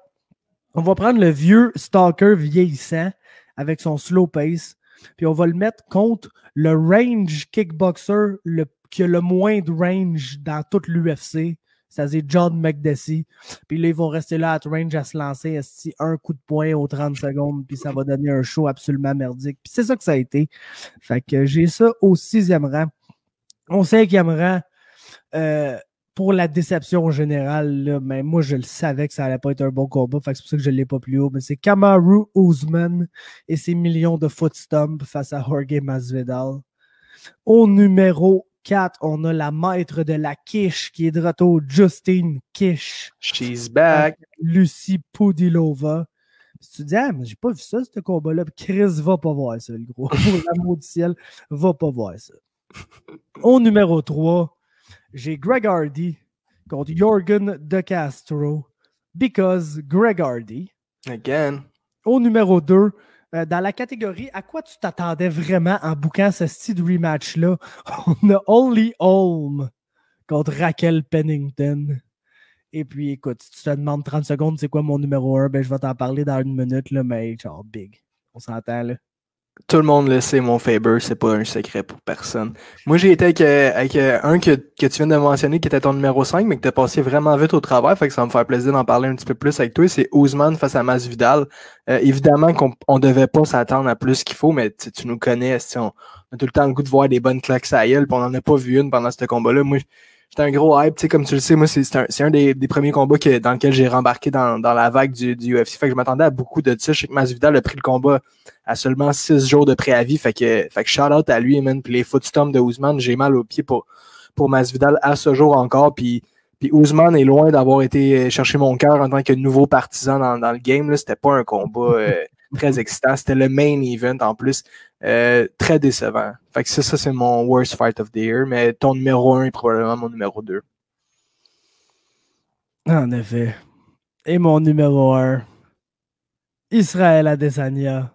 Speaker 1: on va prendre le vieux stalker vieillissant, avec son slow pace, puis on va le mettre contre le range kickboxer qui a le moins de range dans toute l'UFC, c'est-à-dire John McDessie. Puis là, ils vont rester là à range à se lancer un coup de poing aux 30 secondes, puis ça va donner un show absolument merdique. Puis c'est ça que ça a été. Fait que j'ai ça au 6e rang. Au 5e rang, pour la déception générale, là, mais moi, je le savais que ça allait pas être un bon combat, fait que c'est pour ça que je ne l'ai pas plus haut, mais c'est Kamaru Usman et ses millions de footstomps face à Jorge Masvidal. Au numéro 4, on a la maître de la quiche qui est de retour, Justine Kish.
Speaker 2: She's back.
Speaker 1: Lucie Pudilova. Si tu dis, ah, mais j'ai pas vu ça, ce combat-là. Chris va pas voir ça, le gros. Pour l'amour du ciel, va pas voir ça. Au numéro 3, j'ai Greg Hardy contre Jorgen De Castro. Because Greg Hardy.
Speaker 2: Again.
Speaker 1: Au numéro 2, dans la catégorie à quoi tu t'attendais vraiment en bouquant ce style rematch-là, on a Holly Holm contre Raquel Pennington. Et puis, écoute, si tu te demandes 30 secondes, c'est quoi mon numéro 1, ben je vais t'en parler dans 1 minute, là, mais genre big. On s'entend, là.
Speaker 2: Tout le monde le sait, mon Faber, c'est pas un secret pour personne. Moi, j'ai été avec un que tu viens de mentionner qui était ton numéro 5, mais que t'as passé vraiment vite au travers, fait que ça va me faire plaisir d'en parler un petit peu plus avec toi. C'est Usman face à Masvidal. Évidemment qu'on devait pas s'attendre à plus qu'il faut, mais tu nous connais, on a tout le temps le goût de voir des bonnes claques à gueule, puis on en a pas vu une pendant ce combat-là. Moi, j'étais un gros hype, tu sais, comme tu le sais, moi, c'est un des premiers combats dans lequel j'ai rembarqué dans la vague du UFC. Fait que je m'attendais à beaucoup de ça. Je sais que Masvidal a pris le combat à seulement 6 jours de préavis. Fait que shout-out à lui, man. Puis les footstomps de Usman, j'ai mal aux pieds pour Masvidal à ce jour encore. Puis Usman est loin d'avoir été chercher mon cœur en tant que nouveau partisan dans le game. Là. C'était pas un combat très excitant. C'était le main event en plus. Très décevant. Fait que ça c'est mon worst fight of the year, mais ton numéro 1 est probablement mon numéro 2.
Speaker 1: En effet. Et mon numéro 1, Israel Adesanya,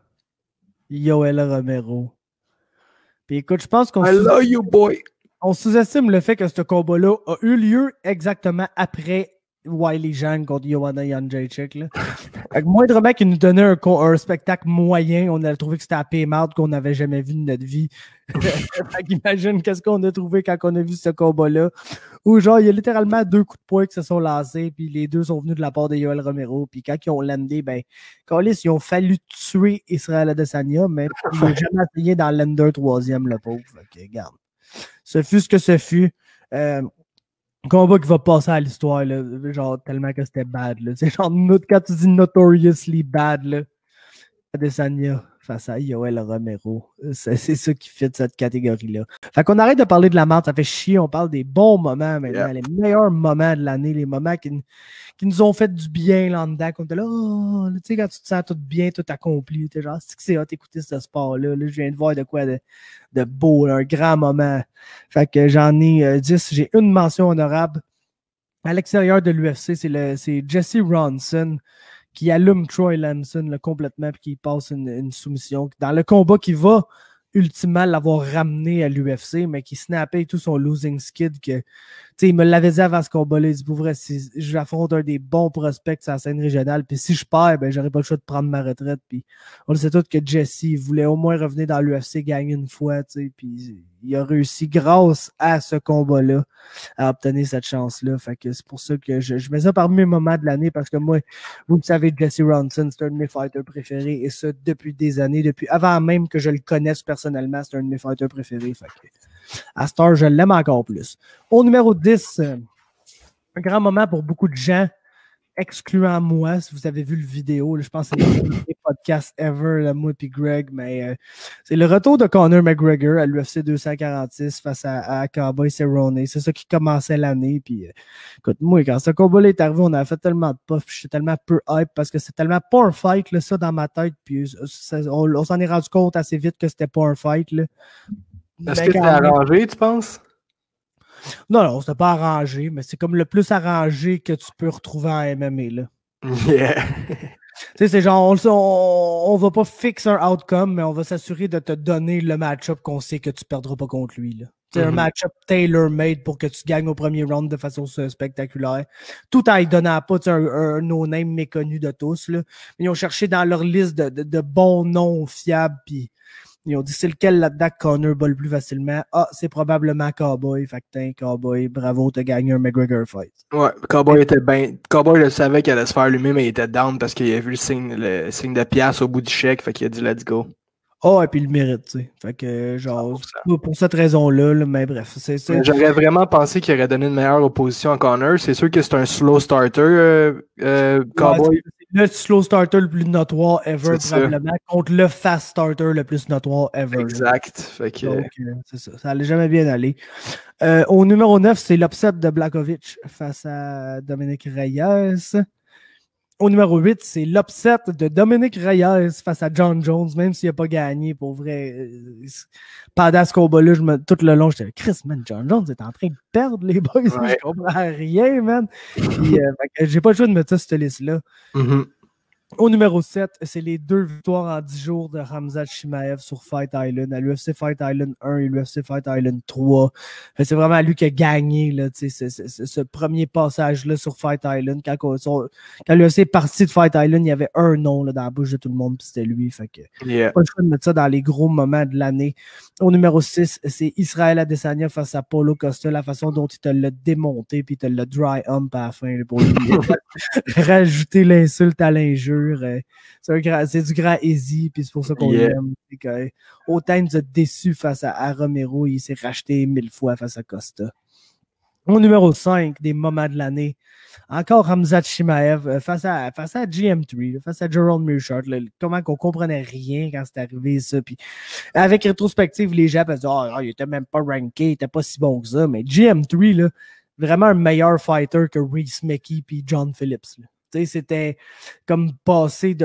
Speaker 1: Yoel Romero. Puis écoute, je pense qu'on
Speaker 2: I love you, boy!
Speaker 1: On sous-estime le fait que ce combat-là a eu lieu exactement après Wiley Zhang contre Joanna Jędrzejczyk. Moindrement qu'il nous donnait un spectacle moyen, on a trouvé que c'était la pire marde qu'on n'avait jamais vu de notre vie. Imagine qu'est-ce qu'on a trouvé quand on a vu ce combat-là. Où genre, il y a littéralement 2 coups de poing qui se sont lancés, puis les 2 sont venus de la part de Yoel Romero. Puis quand ils ont landé, ben, Callis, ils ont fallu tuer Israel Adesanya, mais ils n'ont jamais essayé dans l'ender 3e, le pauvre. Ok, regarde. Ce fut ce que ce fut. Combat qui va passer à l'histoire, là, genre tellement que c'était bad. C'est genre quand tu dis notoriously bad, là, Adesanya face à Yoel Romero. C'est ça qui fait cette catégorie-là. Fait qu'on arrête de parler de la merde, ça fait chier, on parle des bons moments maintenant, les meilleurs moments de l'année, les moments qui nous ont fait du bien là en dedans, comme t'es là, oh, tu sais, quand tu te sens tout bien, tout accompli, t'es genre, c'est hot d'écouter ce sport-là, là, je viens de voir de quoi de beau, là, un grand moment. Fait que j'en ai 10, j'ai une mention honorable. À l'extérieur de l'UFC, c'est Jesse Ronson qui allume Troy Lanson là, complètement puis qui passe une soumission. Dans le combat qui va ultimement l'avoir ramené à l'UFC, mais qui snappait tout son losing skid que il me l'avait dit avant ce combat-là, il dit pour vrai, si j'affronte un des bons prospects sur la scène régionale, puis si je perds, ben j'aurais pas le choix de prendre ma retraite. Puis on le sait tous que Jesse voulait au moins revenir dans l'UFC, gagner une fois, puis il a réussi grâce à ce combat-là à obtenir cette chance-là. Fait que c'est pour ça que je mets ça parmi mes moments de l'année, parce que moi, vous le savez, Jesse Ronson, c'est un de mes fighters préférés, et ça depuis des années, depuis avant même que je le connaisse personnellement, c'est un de mes fighters préférés. Fait que à Star, je l'aime encore plus. Au numéro 10, un grand moment pour beaucoup de gens, excluant moi, si vous avez vu le vidéo, là, je pense que c'est le premier podcast ever, là, moi et Greg, mais c'est le retour de Conor McGregor à l'UFC 246 face à Cowboy Cerrone. C'est ça qui commençait l'année. Puis, écoute, moi, quand ce combat-là est arrivé, on a fait tellement de puff, j'étais tellement peu hype parce que c'est tellement pas un fight, là, ça, dans ma tête. Puis, on s'en est rendu compte assez vite que c'était pas un fight, là.
Speaker 2: Est-ce que c'était arrangé, tu penses?
Speaker 1: Non, c'était pas arrangé, mais c'est comme le plus arrangé que tu peux retrouver en MMA, là.
Speaker 2: Yeah.
Speaker 1: Tu sais, c'est genre, on va pas fixer un outcome, mais on va s'assurer de te donner le match-up qu'on sait que tu perdras pas contre lui, là. C'est un match-up tailor-made pour que tu gagnes au premier round de façon spectaculaire. Tout en y donnant pas un no-name méconnu de tous, là. Ils ont cherché dans leur liste de bons noms fiables, puis ils ont dit c'est lequel là-dedans que Conor bat le plus facilement. Ah, c'est probablement Cowboy. Fait que Cowboy, bravo, t'as gagné un McGregor fight.
Speaker 2: Ouais, Cowboy était bien. Cowboy le savait qu'il allait se faire lui-même, mais il était down parce qu'il a vu le signe de pièce au bout du chèque. Fait qu'il a dit let's go.
Speaker 1: Oh, et puis il le mérite, tu sais. Fait que, genre, pour cette raison-là, là, mais bref.
Speaker 2: J'aurais vraiment pensé qu'il aurait donné une meilleure opposition à Conor. C'est sûr que c'est un slow starter, Cowboy.
Speaker 1: C'est le slow starter le plus notoire ever, probablement, contre le fast starter le plus notoire ever.
Speaker 2: Exact. Fait que...
Speaker 1: Donc, c'est ça. Ça allait jamais bien aller. Au numéro 9, c'est l'upset de Blachowicz face à Dominic Reyes. Au numéro 8, c'est l'upset de Dominic Reyes face à John Jones, même s'il n'a pas gagné, pour vrai. Pendant ce combat-là, tout le long, j'étais Chris, man, John Jones est en train de perdre les boys. Ouais. Je comprends rien, man. Puis, j'ai pas le choix de mettre ça sur cette liste-là. Au numéro 7, c'est les 2 victoires en 10 jours de Khamzat Chimaev sur Fight Island, à l'UFC Fight Island 1 et l'UFC Fight Island 3. C'est vraiment lui qui a gagné là, ce premier passage-là sur Fight Island. Quand l'UFC est parti de Fight Island, il y avait un nom là, dans la bouche de tout le monde, puis c'était lui. Fait que, pas le choix de mettre ça dans les gros moments de l'année. Au numéro 6, c'est Israel Adesanya face à Paulo Costa, la façon dont il te l'a démonté, puis il te l'a dry hump à la fin là, pour lui rajouter l'insulte à l'injure. C'est du grand easy, puis c'est pour ça qu'on l'aime. Autant il nous a déçus face à Romero, il s'est racheté 1000 fois face à Costa. Au numéro 5 des moments de l'année, encore Khamzat Chimaev face à GM3, face à Gerald Meerschaert, comment qu'on comprenait rien quand c'est arrivé ça. Puis avec rétrospective, les gens peuvent dire oh, il était même pas ranké, il était pas si bon que ça. Mais GM3, là, vraiment un meilleur fighter que Reese Mickey puis John Phillips. Là. C'était comme passer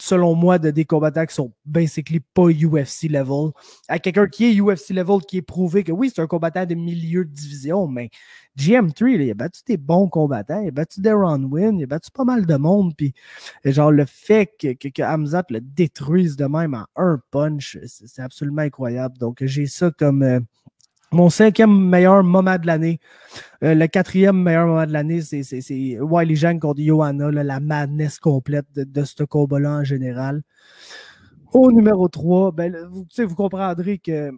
Speaker 1: selon moi, de des combattants qui sont basically pas UFC level à quelqu'un qui est UFC level, qui est prouvé que oui, c'est un combattant de milieu de division, mais GM3, là, il a battu des bons combattants, il a battu Deron Wynn, il a battu pas mal de monde, puis genre le fait que Khamzat le détruise de même en un punch, c'est absolument incroyable. Donc j'ai ça comme... mon 5e meilleur moment de l'année. Le 4e meilleur moment de l'année, c'est Wiley Zhang contre Johanna, la madness complète de ce combat-là en général. Au numéro 3, vous comprendrez que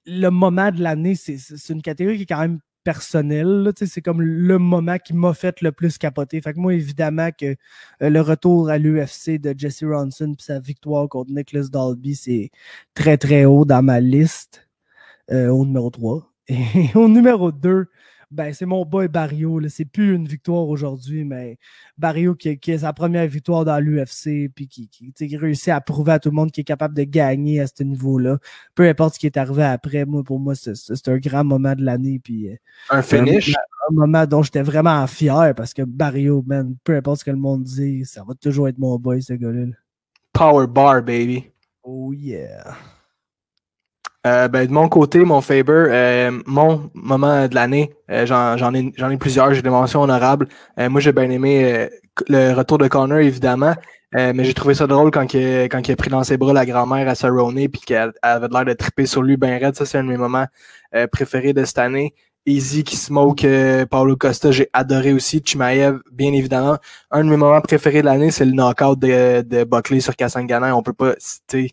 Speaker 1: le moment de l'année, c'est une catégorie qui est quand même personnelle. C'est comme le moment qui m'a fait le plus capoter. Fait que moi, évidemment, que le retour à l'UFC de Jesse Ronson et sa victoire contre Nicholas Dalby, c'est très, très haut dans ma liste. Au numéro 3. Et au numéro 2, Ben, c'est mon boy Barrio. C'est plus une victoire aujourd'hui, mais Barrio qui a sa première victoire dans l'UFC, puis qui réussit à prouver à tout le monde qu'il est capable de gagner à ce niveau-là. Peu importe ce qui est arrivé après, pour moi, c'est un grand moment de l'année. Puis,
Speaker 2: un finish.
Speaker 1: Un moment dont j'étais vraiment fier parce que Barrio, man, peu importe ce que le monde dit, ça va toujours être mon boy, ce gars-là.
Speaker 2: Power bar, baby.
Speaker 1: Oh yeah.
Speaker 2: De mon côté, mon Faber, mon moment de l'année, j'en ai plusieurs, j'ai des mentions honorables. Moi, j'ai bien aimé le retour de Connor, évidemment, mais j'ai trouvé ça drôle quand il a pris dans ses bras la grand-mère à Cerrone puis qu'elle avait l'air de triper sur lui ben raide. Ça, c'est un de mes moments préférés de cette année. Easy qui smoke Paulo Costa, j'ai adoré aussi. Chimaev, bien évidemment. Un de mes moments préférés de l'année, c'est le knockout de Buckley sur Kasanganay. On peut pas citer,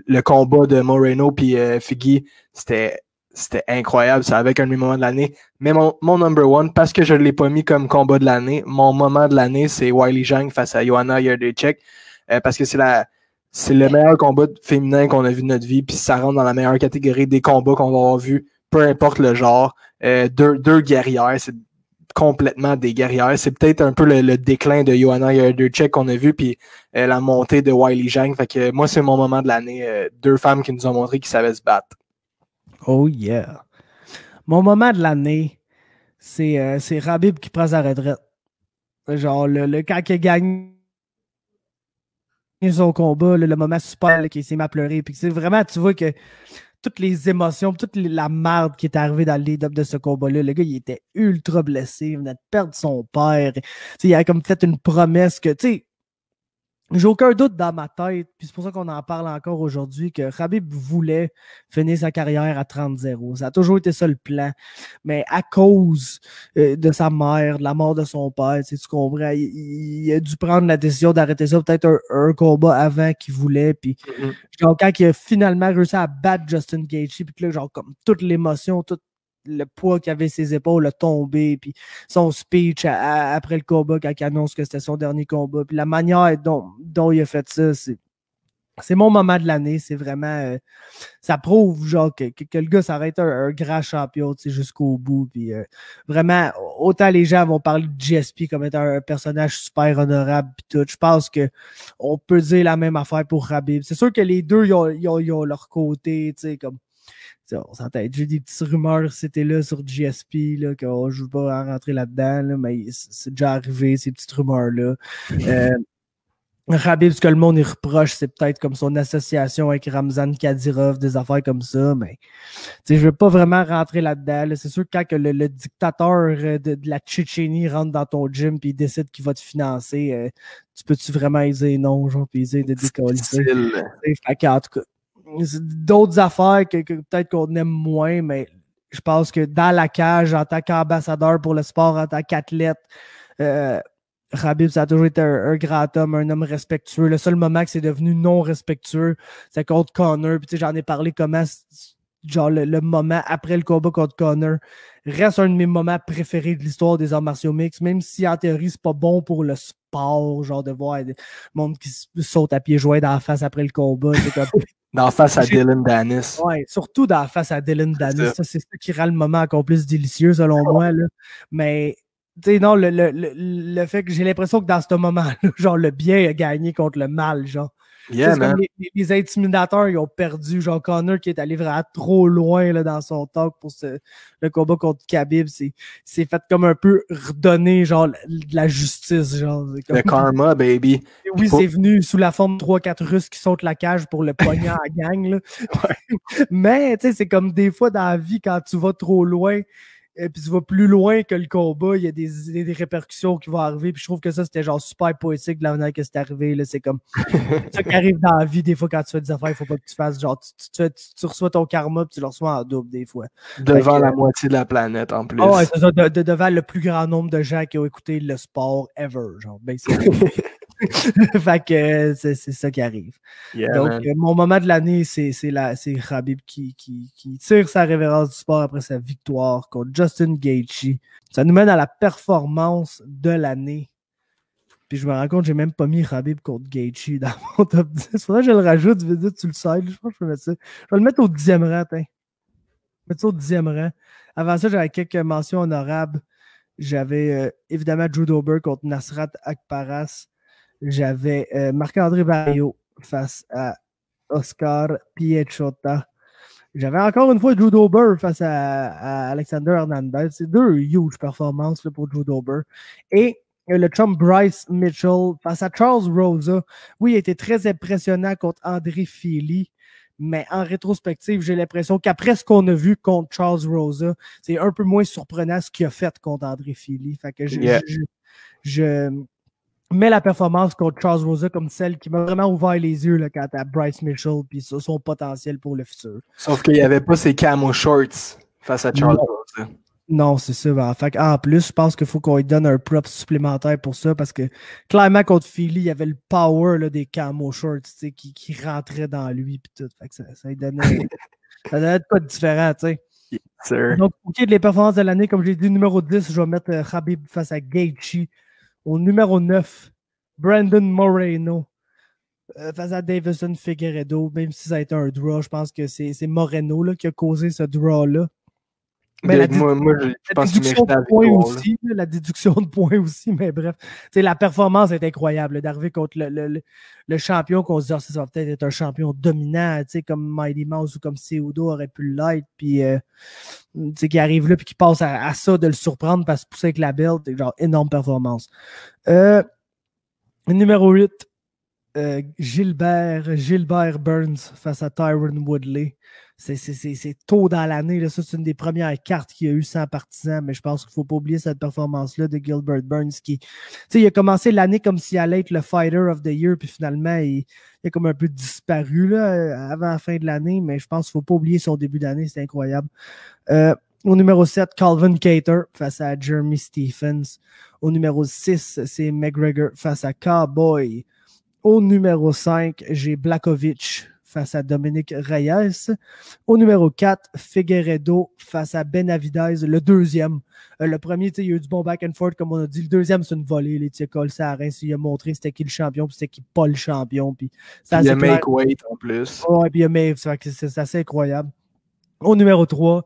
Speaker 2: le combat de Moreno puis Figgy, c'était incroyable. C'est avec un de mes moments de l'année. Mais mon number one, parce que je ne l'ai pas mis comme combat de l'année, mon moment de l'année, c'est Weili Zhang face à Joanna Jędrzejczyk. Parce que c'est le meilleur combat féminin qu'on a vu de notre vie. Puis ça rentre dans la meilleure catégorie des combats qu'on va avoir vu, peu importe le genre. Deux guerrières, c'est complètement des guerrières. C'est peut-être un peu le déclin de Joanna Jędrzejczyk qu'on a vu, puis la montée de Weili Zhang. Fait que moi, c'est mon moment de l'année. Deux femmes qui nous ont montré qu'ils savaient se battre.
Speaker 1: Oh yeah. Mon moment de l'année, c'est Khabib qui prend sa retraite. Genre, quand il a gagné son combat, le moment super qu'il s'est mis à pleurer. Puis c'est vraiment, tu vois que toutes les émotions, toute la merde qui est arrivée dans le lead-up de ce combat-là, le gars, il était ultra blessé, il venait de perdre son père. Il a comme fait une promesse que, tu sais, j'ai aucun doute dans ma tête, puis c'est pour ça qu'on en parle encore aujourd'hui, que Khabib voulait finir sa carrière à 30-0. Ça a toujours été ça le plan. Mais à cause de sa mère, de la mort de son père, tu comprends, il a dû prendre la décision d'arrêter ça peut-être un combat avant qu'il voulait. Puis genre, quand il a finalement réussi à battre Justin Gaethje, puis que là, genre, comme toute l'émotion, tout le poids qu'il avait ses épaules a tombé, puis son speech après le combat quand il annonce que c'était son dernier combat, puis la manière dont il a fait ça, c'est mon moment de l'année. C'est vraiment ça prouve genre que le gars ça va être un grand champion jusqu'au bout, puis vraiment autant les gens vont parler de GSP comme étant un personnage super honorable puis tout. Je pense que on peut dire la même affaire pour Khabib. C'est sûr que les deux ils ont leur côté, tu sais, comme on s'entend. J'ai des petites rumeurs, c'était là sur GSP, là, qu'on ne joue pas à rentrer là-dedans, là, mais c'est déjà arrivé, ces petites rumeurs-là. Khabib, ce que le monde y reproche, c'est peut-être comme son association avec Ramzan Kadyrov, des affaires comme ça, mais je ne veux pas vraiment rentrer là-dedans. Là. C'est sûr que quand que le dictateur de la Tchétchénie rentre dans ton gym et il décide qu'il va te financer, tu peux-tu vraiment lui dire non, genre, puis essayer de décoller ça? En tout cas, d'autres affaires que peut-être qu'on aime moins, mais je pense que dans la cage, en tant qu'ambassadeur pour le sport, en tant qu'athlète, Khabib, ça a toujours été un grand homme, un homme respectueux. Le seul moment que c'est devenu non respectueux, c'est contre Connor. Puis j'en ai parlé comment genre le moment après le combat contre Connor reste un de mes moments préférés de l'histoire des arts martiaux mixtes, même si en théorie c'est pas bon pour le sport, genre de voir le monde qui saute à pieds joints dans la face après le combat. C'est comme
Speaker 2: dans la face à Dylan Dennis.
Speaker 1: Oui, surtout dans la face à Dylan Dennis. Ça, c'est ça qui rend le moment encore plus délicieux, selon moi. Là. Mais, tu sais, non, le fait que j'ai l'impression que dans ce moment-là, genre, le bien a gagné contre le mal, genre.
Speaker 2: Yeah, man.
Speaker 1: Comme les intimidateurs, ils ont perdu. Genre, Connor qui est allé vraiment trop loin là, dans son talk pour le combat contre Khabib, c'est fait comme un peu redonner genre de la justice. Genre, comme...
Speaker 2: Le karma, baby.
Speaker 1: Oui, c'est venu sous la forme de 3-4 Russes qui sautent la cage pour le poignard à gang. Là. Ouais. Mais, tu sais, c'est comme des fois dans la vie, quand tu vas trop loin, et puis tu vas plus loin que le combat, il y a des répercussions qui vont arriver. Puis je trouve que ça, c'était genre super poétique de la manière que c'est arrivé. Là. C'est comme ça qui arrive dans la vie, des fois, quand tu fais des affaires, il faut pas que tu fasses genre tu reçois ton karma puis tu le reçois en double des fois.
Speaker 2: Devant la moitié de la planète en plus.
Speaker 1: Oh, ouais, c'est ça, devant le plus grand nombre de gens qui ont écouté le sport ever. Genre, fait que c'est ça qui arrive.
Speaker 2: Yeah,
Speaker 1: donc, mon moment de l'année, c'est Khabib qui tire sa révérence du sport après sa victoire contre Justin Gaethje. Ça nous mène à la performance de l'année. Puis je me rends compte que j'ai même pas mis Khabib contre Gaethje dans mon top 10. Faudrait que je le rajoute, tu le sais. Je pense que je peux mettre ça. Je vais le mettre au 10e rang, mettre ça au 10e rang. Avant ça, j'avais quelques mentions honorables. J'avais évidemment Drew Dober contre Nasrat Akparas. J'avais Marc-André Barrio face à Oscar Piechota. J'avais encore une fois Drew Dober face à Alexander Hernandez. C'est deux huge performances là, pour Drew Dober. Et le chum Bryce Mitchell face à Charles Rosa. Oui, il était très impressionnant contre André Fili. Mais en rétrospective, j'ai l'impression qu'après ce qu'on a vu contre Charles Rosa, c'est un peu moins surprenant ce qu'il a fait contre André Fili. Fait que je mets la performance contre Charles Rosa comme celle qui m'a vraiment ouvert les yeux là, quant à Bryce Mitchell et son potentiel pour le futur.
Speaker 2: Sauf qu'il n'y avait pas ses camo shorts face à Charles Rosa.
Speaker 1: Non, c'est ça. Ben, fait en plus, je pense qu'il faut qu'on lui donne un prop supplémentaire pour ça parce que clairement, contre Philly, il y avait le power là, des camo shorts qui rentrait dans lui. Pis tout. Fait que ça lui donnait, ça donnait de quoi de différent. T'sais.
Speaker 2: Yes,
Speaker 1: donc, pour les performances de l'année, comme j'ai dit, numéro 10, je vais mettre Khabib face à Gaethje. Au numéro 9, Brandon Moreno face à Davison Figueiredo. Même si ça a été un draw, je pense que c'est Moreno là, qui a causé ce draw-là. Mais la déduction de points aussi, la déduction de points aussi, mais bref, la performance est incroyable d'arriver contre le champion qu'on se dit ça va peut-être être un champion dominant, comme Mighty Mouse ou comme Cejudo aurait pu l'être, puis qui arrive là puis qui passe à ça de le surprendre parce que pousser avec la belt, genre énorme performance. Numéro 8, Gilbert Burns face à Tyron Woodley. C'est tôt dans l'année. Là. Ça, c'est une des premières cartes qu'il y a eu sans partisans, mais je pense qu'il ne faut pas oublier cette performance-là de Gilbert Burns qui, il a commencé l'année comme s'il allait être le Fighter of the Year, puis finalement, il a comme un peu disparu là, avant la fin de l'année, mais je pense qu'il ne faut pas oublier son début d'année, c'est incroyable. Au numéro 7, Calvin Kattar face à Jeremy Stephens. Au numéro 6, c'est McGregor face à Cowboy. Au numéro 5, j'ai Blachowicz face à Dominique Reyes. Au numéro 4, Figueiredo face à Benavidez, le deuxième. Le premier, il y a eu du bon back and forth, comme on a dit. Le deuxième, c'est une volée. Les Ticols, ça a il a montré c'était qui le champion, puis c'était qui pas le champion. Puis
Speaker 2: il y a make weight en plus.
Speaker 1: Ouais, puis il y a make, c'est assez incroyable. Au numéro 3,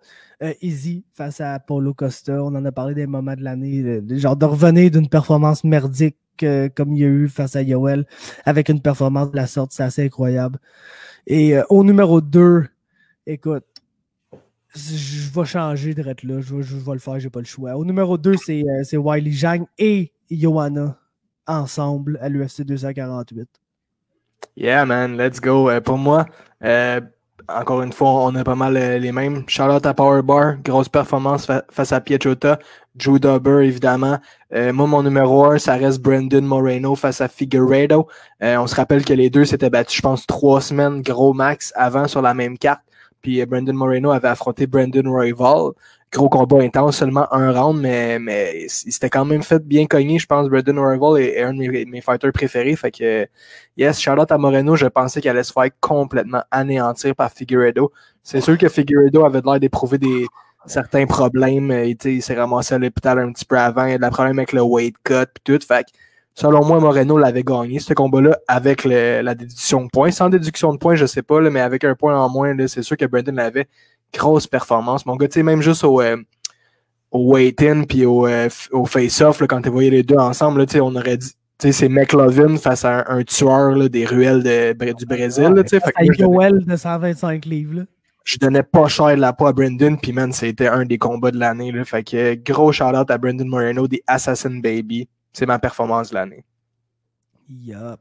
Speaker 1: Izzy face à Paulo Costa. On en a parlé des moments de l'année. Genre de revenir d'une performance merdique comme il y a eu face à Yoel avec une performance de la sorte, c'est assez incroyable. Et au numéro 2, écoute, je vais changer de rette là. Je vais le faire, j'ai pas le choix. Au numéro 2, c'est Weili Zhang et Joanna ensemble à l'UFC 248.
Speaker 2: Yeah, man, let's go. Pour moi, encore une fois, on a pas mal les mêmes. Shout-out à Powerbar, grosse performance face à Piechota. Drew Dober, évidemment. Moi, mon numéro 1, ça reste Brandon Moreno face à Figueiredo. On se rappelle que les deux s'étaient battus, je pense, 3 semaines, gros max, avant sur la même carte. Puis Brandon Moreno avait affronté Brandon Royval. Gros combat intense, seulement un round, mais il s'était quand même fait bien cogner. Je pense Brandon Royval est un de mes fighters préférés. Fait que, yes, shout-out à Moreno. Je pensais qu'il allait se faire complètement anéantir par Figueiredo. C'est sûr que Figueiredo avait l'air d'éprouver certains problèmes. Il s'est ramassé à l'hôpital un petit peu avant. Il y a des problèmes avec le weight cut et tout. Fait que, selon moi, Moreno l'avait gagné, ce combat-là, avec la déduction de points. Sans déduction de points, je sais pas, là, mais avec un point en moins, là, c'est sûr que Brandon l'avait. Grosse performance. Mon gars, tu sais, même juste au weigh-in puis au face-off, quand tu voyais les deux ensemble, là, on aurait dit, c'est McLovin face à un tueur là, des ruelles du Brésil. Là, fait
Speaker 1: que Joel de 125 livres. Là.
Speaker 2: Je donnais pas cher de la peau à Brandon, puis man, c'était un des combats de l'année. Là, fait que gros shout-out à Brandon Moreno, des Assassin Baby. C'est ma performance de l'année.
Speaker 1: Yup.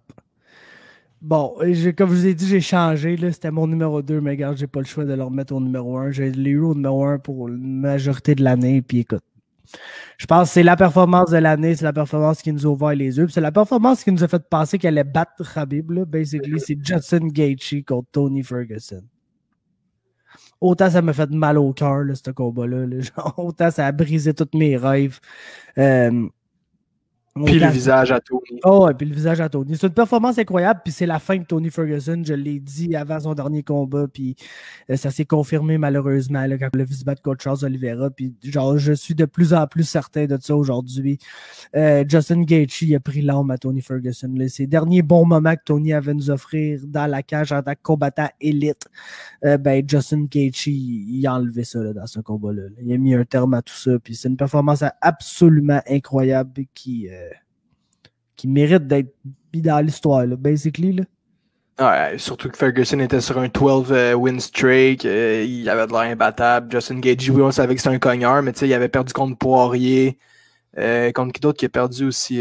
Speaker 1: Bon, comme je vous ai dit, j'ai changé. C'était mon numéro 2, mais regarde, j'ai pas le choix de le remettre au numéro 1. Je l'ai eu au numéro 1 pour la majorité de l'année. Puis écoute, je pense que c'est la performance de l'année, c'est la performance qui nous a ouvert les yeux. Puis c'est la performance qui nous a fait penser qu'elle allait battre Khabib. Là. Basically, c'est Justin Gaethje contre Tony Ferguson. Autant ça m'a fait mal au cœur, ce combat-là. Autant ça a brisé tous mes rêves.
Speaker 2: Puis le visage à Tony.
Speaker 1: Oh, et puis le visage à Tony. C'est une performance incroyable, puis c'est la fin de Tony Ferguson. Je l'ai dit avant son dernier combat, puis ça s'est confirmé malheureusement là, quand il a vu se battre contre Charles Oliveira. Puis genre, je suis de plus en plus certain de ça aujourd'hui. Justin Gaethje a pris l'âme à Tony Ferguson. Là. Ces derniers bons moments que Tony avait nous offrir dans la cage en tant que combattant élite, Justin Gaethje, il a enlevé ça là, dans ce combat-là. Il a mis un terme à tout ça, puis c'est une performance absolument incroyable qui mérite d'être mis dans l'histoire, là, basically. Là.
Speaker 2: Ouais, surtout que Ferguson était sur un 12 win streak, il avait de l'air imbattable. Justin Gaethje, oui, on savait que c'était un cogneur, mais tu sais, il avait perdu contre Poirier, contre qui d'autre qui a perdu aussi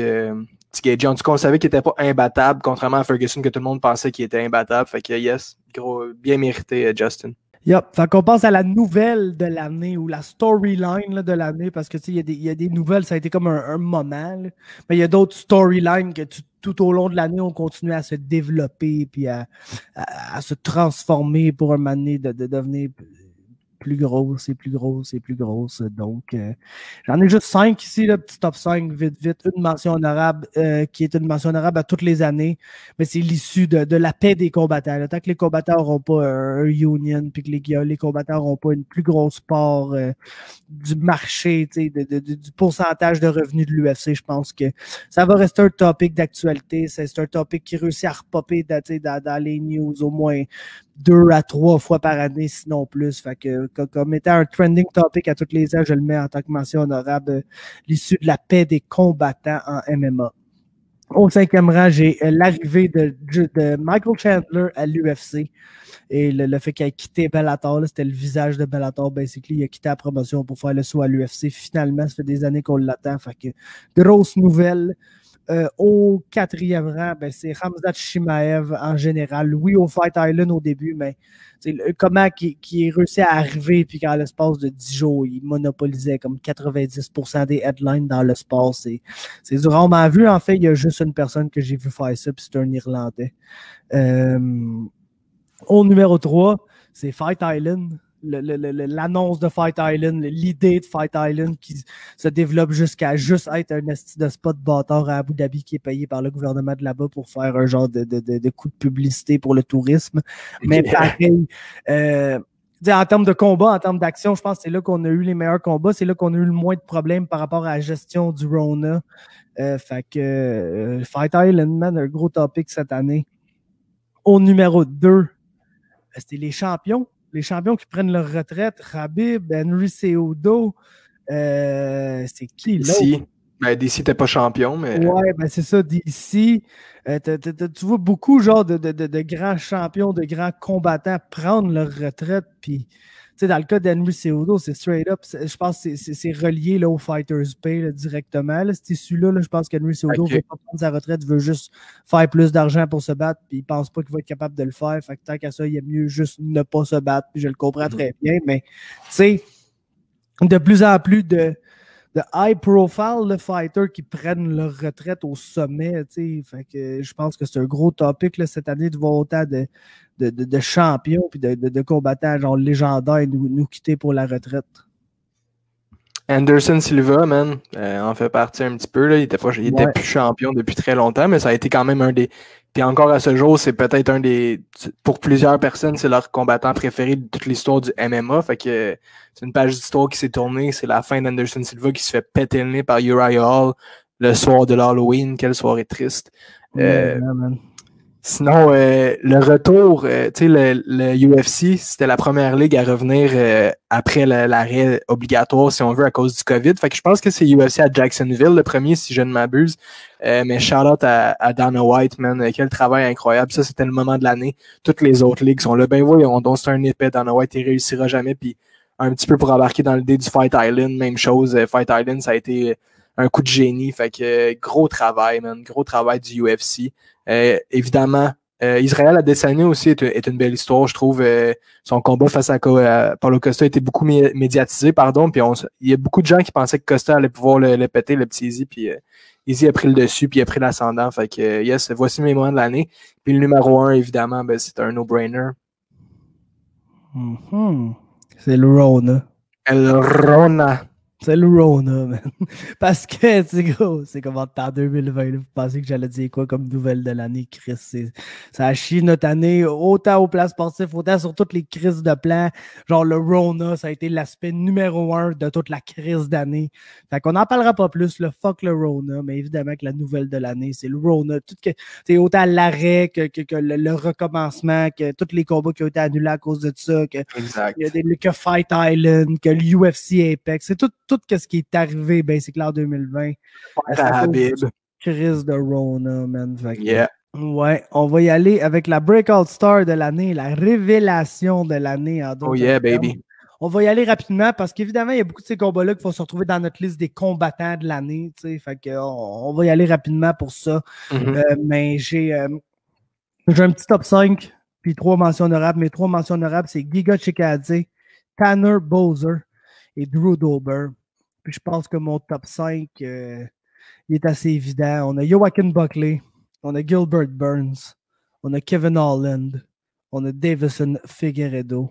Speaker 2: petit Gaethje. En tout cas, on savait qu'il était pas imbattable, contrairement à Ferguson que tout le monde pensait qu'il était imbattable. Fait que yes, gros, bien mérité Justin.
Speaker 1: Yep. Fait qu'on passe à la nouvelle de l'année ou la storyline de l'année parce que il y a des nouvelles, ça a été comme un moment. Là. Mais il y a d'autres storylines que tout au long de l'année, on continue à se développer puis à se transformer pour un moment donné de devenir plus grosse et plus grosse et plus grosse. Donc, j'en ai juste 5 ici, le petit top 5, vite. Une mention honorable qui est une mention honorable à toutes les années, mais c'est l'issue de la paix des combattants. Là. Tant que les combattants n'auront pas un union puis que les combattants n'auront pas une plus grosse part du marché, du pourcentage de revenus de l'UFC, je pense que ça va rester un topic d'actualité. C'est un topic qui réussit à repopper dans les news au moins 2 à 3 fois par année, sinon plus. Fait que comme étant un trending topic à tous les ans, je le mets en tant que mention honorable, l'issue de la paix des combattants en MMA. Au 5e rang, j'ai l'arrivée de Michael Chandler à l'UFC. Et le fait qu'il ait quitté Bellator, c'était le visage de Bellator, basically. Il a quitté la promotion pour faire le saut à l'UFC. Finalement, ça fait des années qu'on l'attend. Fait que grosse nouvelle. Au 4e rang, c'est Khamzat Chimaev en général. Oui, au Fight Island au début, mais comment qui est réussi à arriver puis qu'en l'espace de 10 jours, il monopolisait comme 90% des headlines dans le sport. C'est du rarement vu. En fait, il y a juste une personne que j'ai vu faire ça, puis c'est un Irlandais. Au numéro 3, c'est Fight Island. L'annonce de Fight Island, l'idée de Fight Island qui se développe jusqu'à juste être un esti de spot bâtard à Abu Dhabi qui est payé par le gouvernement de là-bas pour faire un genre de coup de publicité pour le tourisme. Mais pareil, en termes de combat, en termes d'action, je pense que c'est là qu'on a eu les meilleurs combats, c'est là qu'on a eu le moins de problèmes par rapport à la gestion du Rona. Fait que Fight Island, man, un gros topic cette année. Au numéro 2, c'était les champions. Les champions qui prennent leur retraite, Khabib, Henry Cejudo, c'est qui là?
Speaker 2: DC n'était pas champion, mais...
Speaker 1: Ouais, c'est ça, DC. Tu vois beaucoup genre de grands champions, de grands combattants prendre leur retraite, puis dans le cas d'Henry Cejudo, c'est straight up, je pense que c'est relié là, au Fighters Pay là, directement. Là, cet issu-là, je pense qu'Henry Cejudo ne veut pas prendre sa retraite, veut juste faire plus d'argent pour se battre, puis il pense pas qu'il va être capable de le faire. Fait que tant qu'à ça, il est mieux juste ne pas se battre, puis je le comprends très bien, mais tu sais, de plus en plus de high profile le fighter qui prennent leur retraite au sommet, fait que je pense que c'est un gros topic là, cette année de voir autant de champions puis de combattants genre légendaires nous quitter pour la retraite.
Speaker 2: Anderson Silva, man, en fait partie un petit peu. Là. Il était plus champion depuis très longtemps, mais ça a été quand même un des... Puis encore à ce jour, c'est peut-être un des... Pour plusieurs personnes, c'est leur combattant préféré de toute l'histoire du MMA. Fait que c'est une page d'histoire qui s'est tournée. C'est la fin d'Anderson Silva qui se fait péter le nez par Uriah Hall le soir de l'Halloween. Quelle soirée triste. Sinon, le retour, tu sais, le UFC, c'était la première ligue à revenir après l'arrêt obligatoire, si on veut, à cause du COVID. Fait que je pense que c'est UFC à Jacksonville, le premier, si je ne m'abuse. Mais shout-out à Dana White, man. Quel travail incroyable. Ça, c'était le moment de l'année. Toutes les autres ligues sont là. Ben voyons donc, c'est un épais. Dana White, il réussira jamais. Puis un petit peu pour embarquer dans l'idée du Fight Island, même chose. Fight Island, ça a été un coup de génie. Fait que gros travail, man. Gros travail du UFC. Évidemment, Israël Adesanya aussi est une belle histoire, je trouve. Son combat face à Paulo Costa a été beaucoup médiatisé, pardon. Puis il y a beaucoup de gens qui pensaient que Costa allait pouvoir le péter, le petit Izzy. Puis Izzy a pris le dessus, puis il a pris l'ascendant. Fait que yes, voici mes moments de l'année. Puis le numéro 1, évidemment, c'est un no-brainer.
Speaker 1: C'est le Rona.
Speaker 2: El Rona.
Speaker 1: C'est le Rona, man. Parce que, c'est gros, c'est comme en 2020, là, vous pensez que j'allais dire quoi comme nouvelle de l'année, Chris? Ça a chié notre année, autant au plan sportif, autant sur toutes les crises de plan. Genre, le Rona, ça a été l'aspect numéro 1 de toute la crise d'année. Fait qu'on n'en parlera pas plus, le fuck le Rona, mais évidemment que la nouvelle de l'année, c'est le Rona. C'est autant l'arrêt que le recommencement, que tous les combats qui ont été annulés à cause de ça, que Fight Island, que l'UFC Apex, c'est tout ce qui est arrivé, c'est clair, en 2020. Crise de Rona, man. Ouais, on va y aller avec la Breakout Star de l'année, la révélation de l'année en 2020.
Speaker 2: Oh yeah, baby.
Speaker 1: On va y aller rapidement parce qu'évidemment, il y a beaucoup de ces combats-là qui vont se retrouver dans notre liste des combattants de l'année. Fait que on va y aller rapidement pour ça. Mais j'ai un petit top 5 puis 3 mentions honorables. Mes 3 mentions honorables, c'est Giga Chikadze, Tanner Bowser et Drew Dober. Puis je pense que mon top 5 il est assez évident. On a Joaquin Buckley, on a Gilbert Burns, on a Kevin Holland, on a Davison Figueiredo.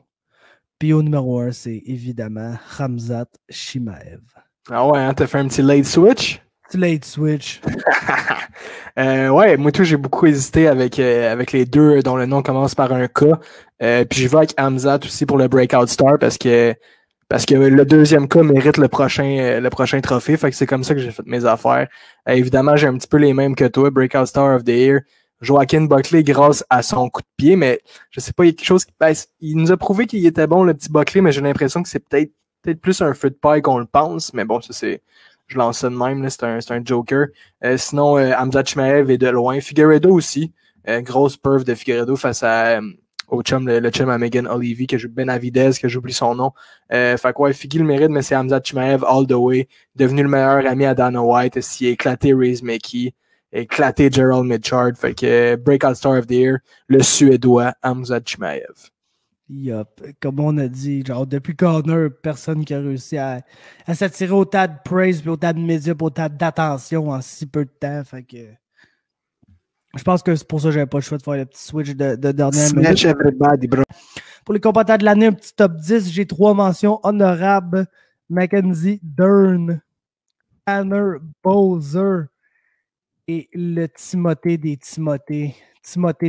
Speaker 1: Puis au numéro 1, c'est évidemment Khamzat Chimaev.
Speaker 2: Ah ouais, hein, t'as fait un petit late switch?
Speaker 1: Petit late switch.
Speaker 2: Ouais, moi tout, j'ai beaucoup hésité avec les deux dont le nom commence par un K. Puis je vais avec Khamzat aussi pour le Breakout Star parce que le deuxième cas mérite le prochain trophée. Fait que c'est comme ça que j'ai fait mes affaires. Évidemment, j'ai un petit peu les mêmes que toi, Breakout Star of the Year. Joaquin Buckley grâce à son coup de pied, mais je sais pas, il y a quelque chose qui il nous a prouvé qu'il était bon, le petit Buckley, mais j'ai l'impression que c'est peut-être plus un feu de paille qu'on le pense. Mais bon, ça c'est. Je lance ça de même, là, c'est un joker. Sinon, Khamzat Chimaev est de loin. Figueiredo aussi. Grosse perf de Figueiredo face à au chum, le chum à Megan Olivier, Benavidez, que j'oublie son nom. Fait que ouais, Figgy le mérite, mais c'est Khamzat Chimaev all the way. Devenu le meilleur ami à Dana White. S'il a éclaté Rhys Mekhi, éclaté Gerald Mitchard. Fait que Breakout Star of the Year, le Suédois Khamzat Chimaev.
Speaker 1: Yup. Comme on a dit, genre depuis Corner, personne qui a réussi à s'attirer autant de praise, puis autant de médias, puis autant d'attention en si peu de temps. Fait que je pense que c'est pour ça que j'avais pas le choix de faire le petit switch de dernière minute.
Speaker 2: Everybody, bro.
Speaker 1: Pour les combattants de l'année, un petit top 10, j'ai 3 mentions honorables. Mackenzie Dern, Tanner Bowser et le Timothée des Timothée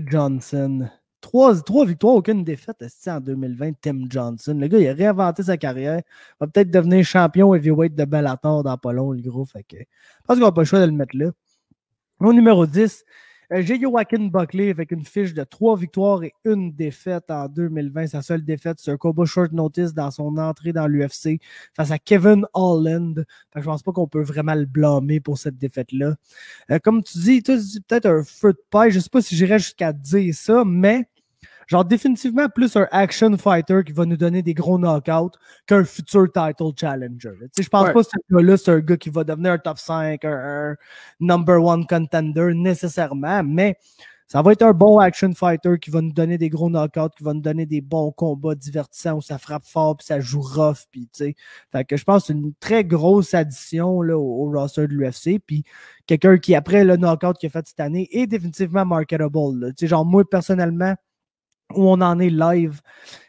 Speaker 1: Johnson. 3 victoires, aucune défaite en 2020, Tim Johnson. Le gars, il a réinventé sa carrière. Il va peut-être devenir champion heavyweight de Bellator dans pas long, le gros. Fait que, je pense qu'on n'a pas le choix de le mettre là. Au numéro 10, j'ai Joaquin Buckley avec une fiche de 3 victoires et 1 défaite en 2020. Sa seule défaite, c'est un combat short notice dans son entrée dans l'UFC face à Kevin Holland. Fait que je pense pas qu'on peut vraiment le blâmer pour cette défaite-là. Comme tu dis, peut-être un feu de paille. Je sais pas si j'irais jusqu'à dire ça, mais genre définitivement plus un action fighter qui va nous donner des gros knockouts qu'un futur title challenger. Je pense pas que ce gars-là, c'est un gars qui va devenir un top 5, un number 1 contender nécessairement, mais ça va être un bon action fighter qui va nous donner des gros knockouts, qui va nous donner des bons combats divertissants où ça frappe fort puis ça joue rough. Puis, fait que je pense que c'est une très grosse addition là, au roster de l'UFC. Puis quelqu'un qui, après le knockout qu'il a fait cette année, est définitivement marketable. Genre moi, personnellement, où on en est live,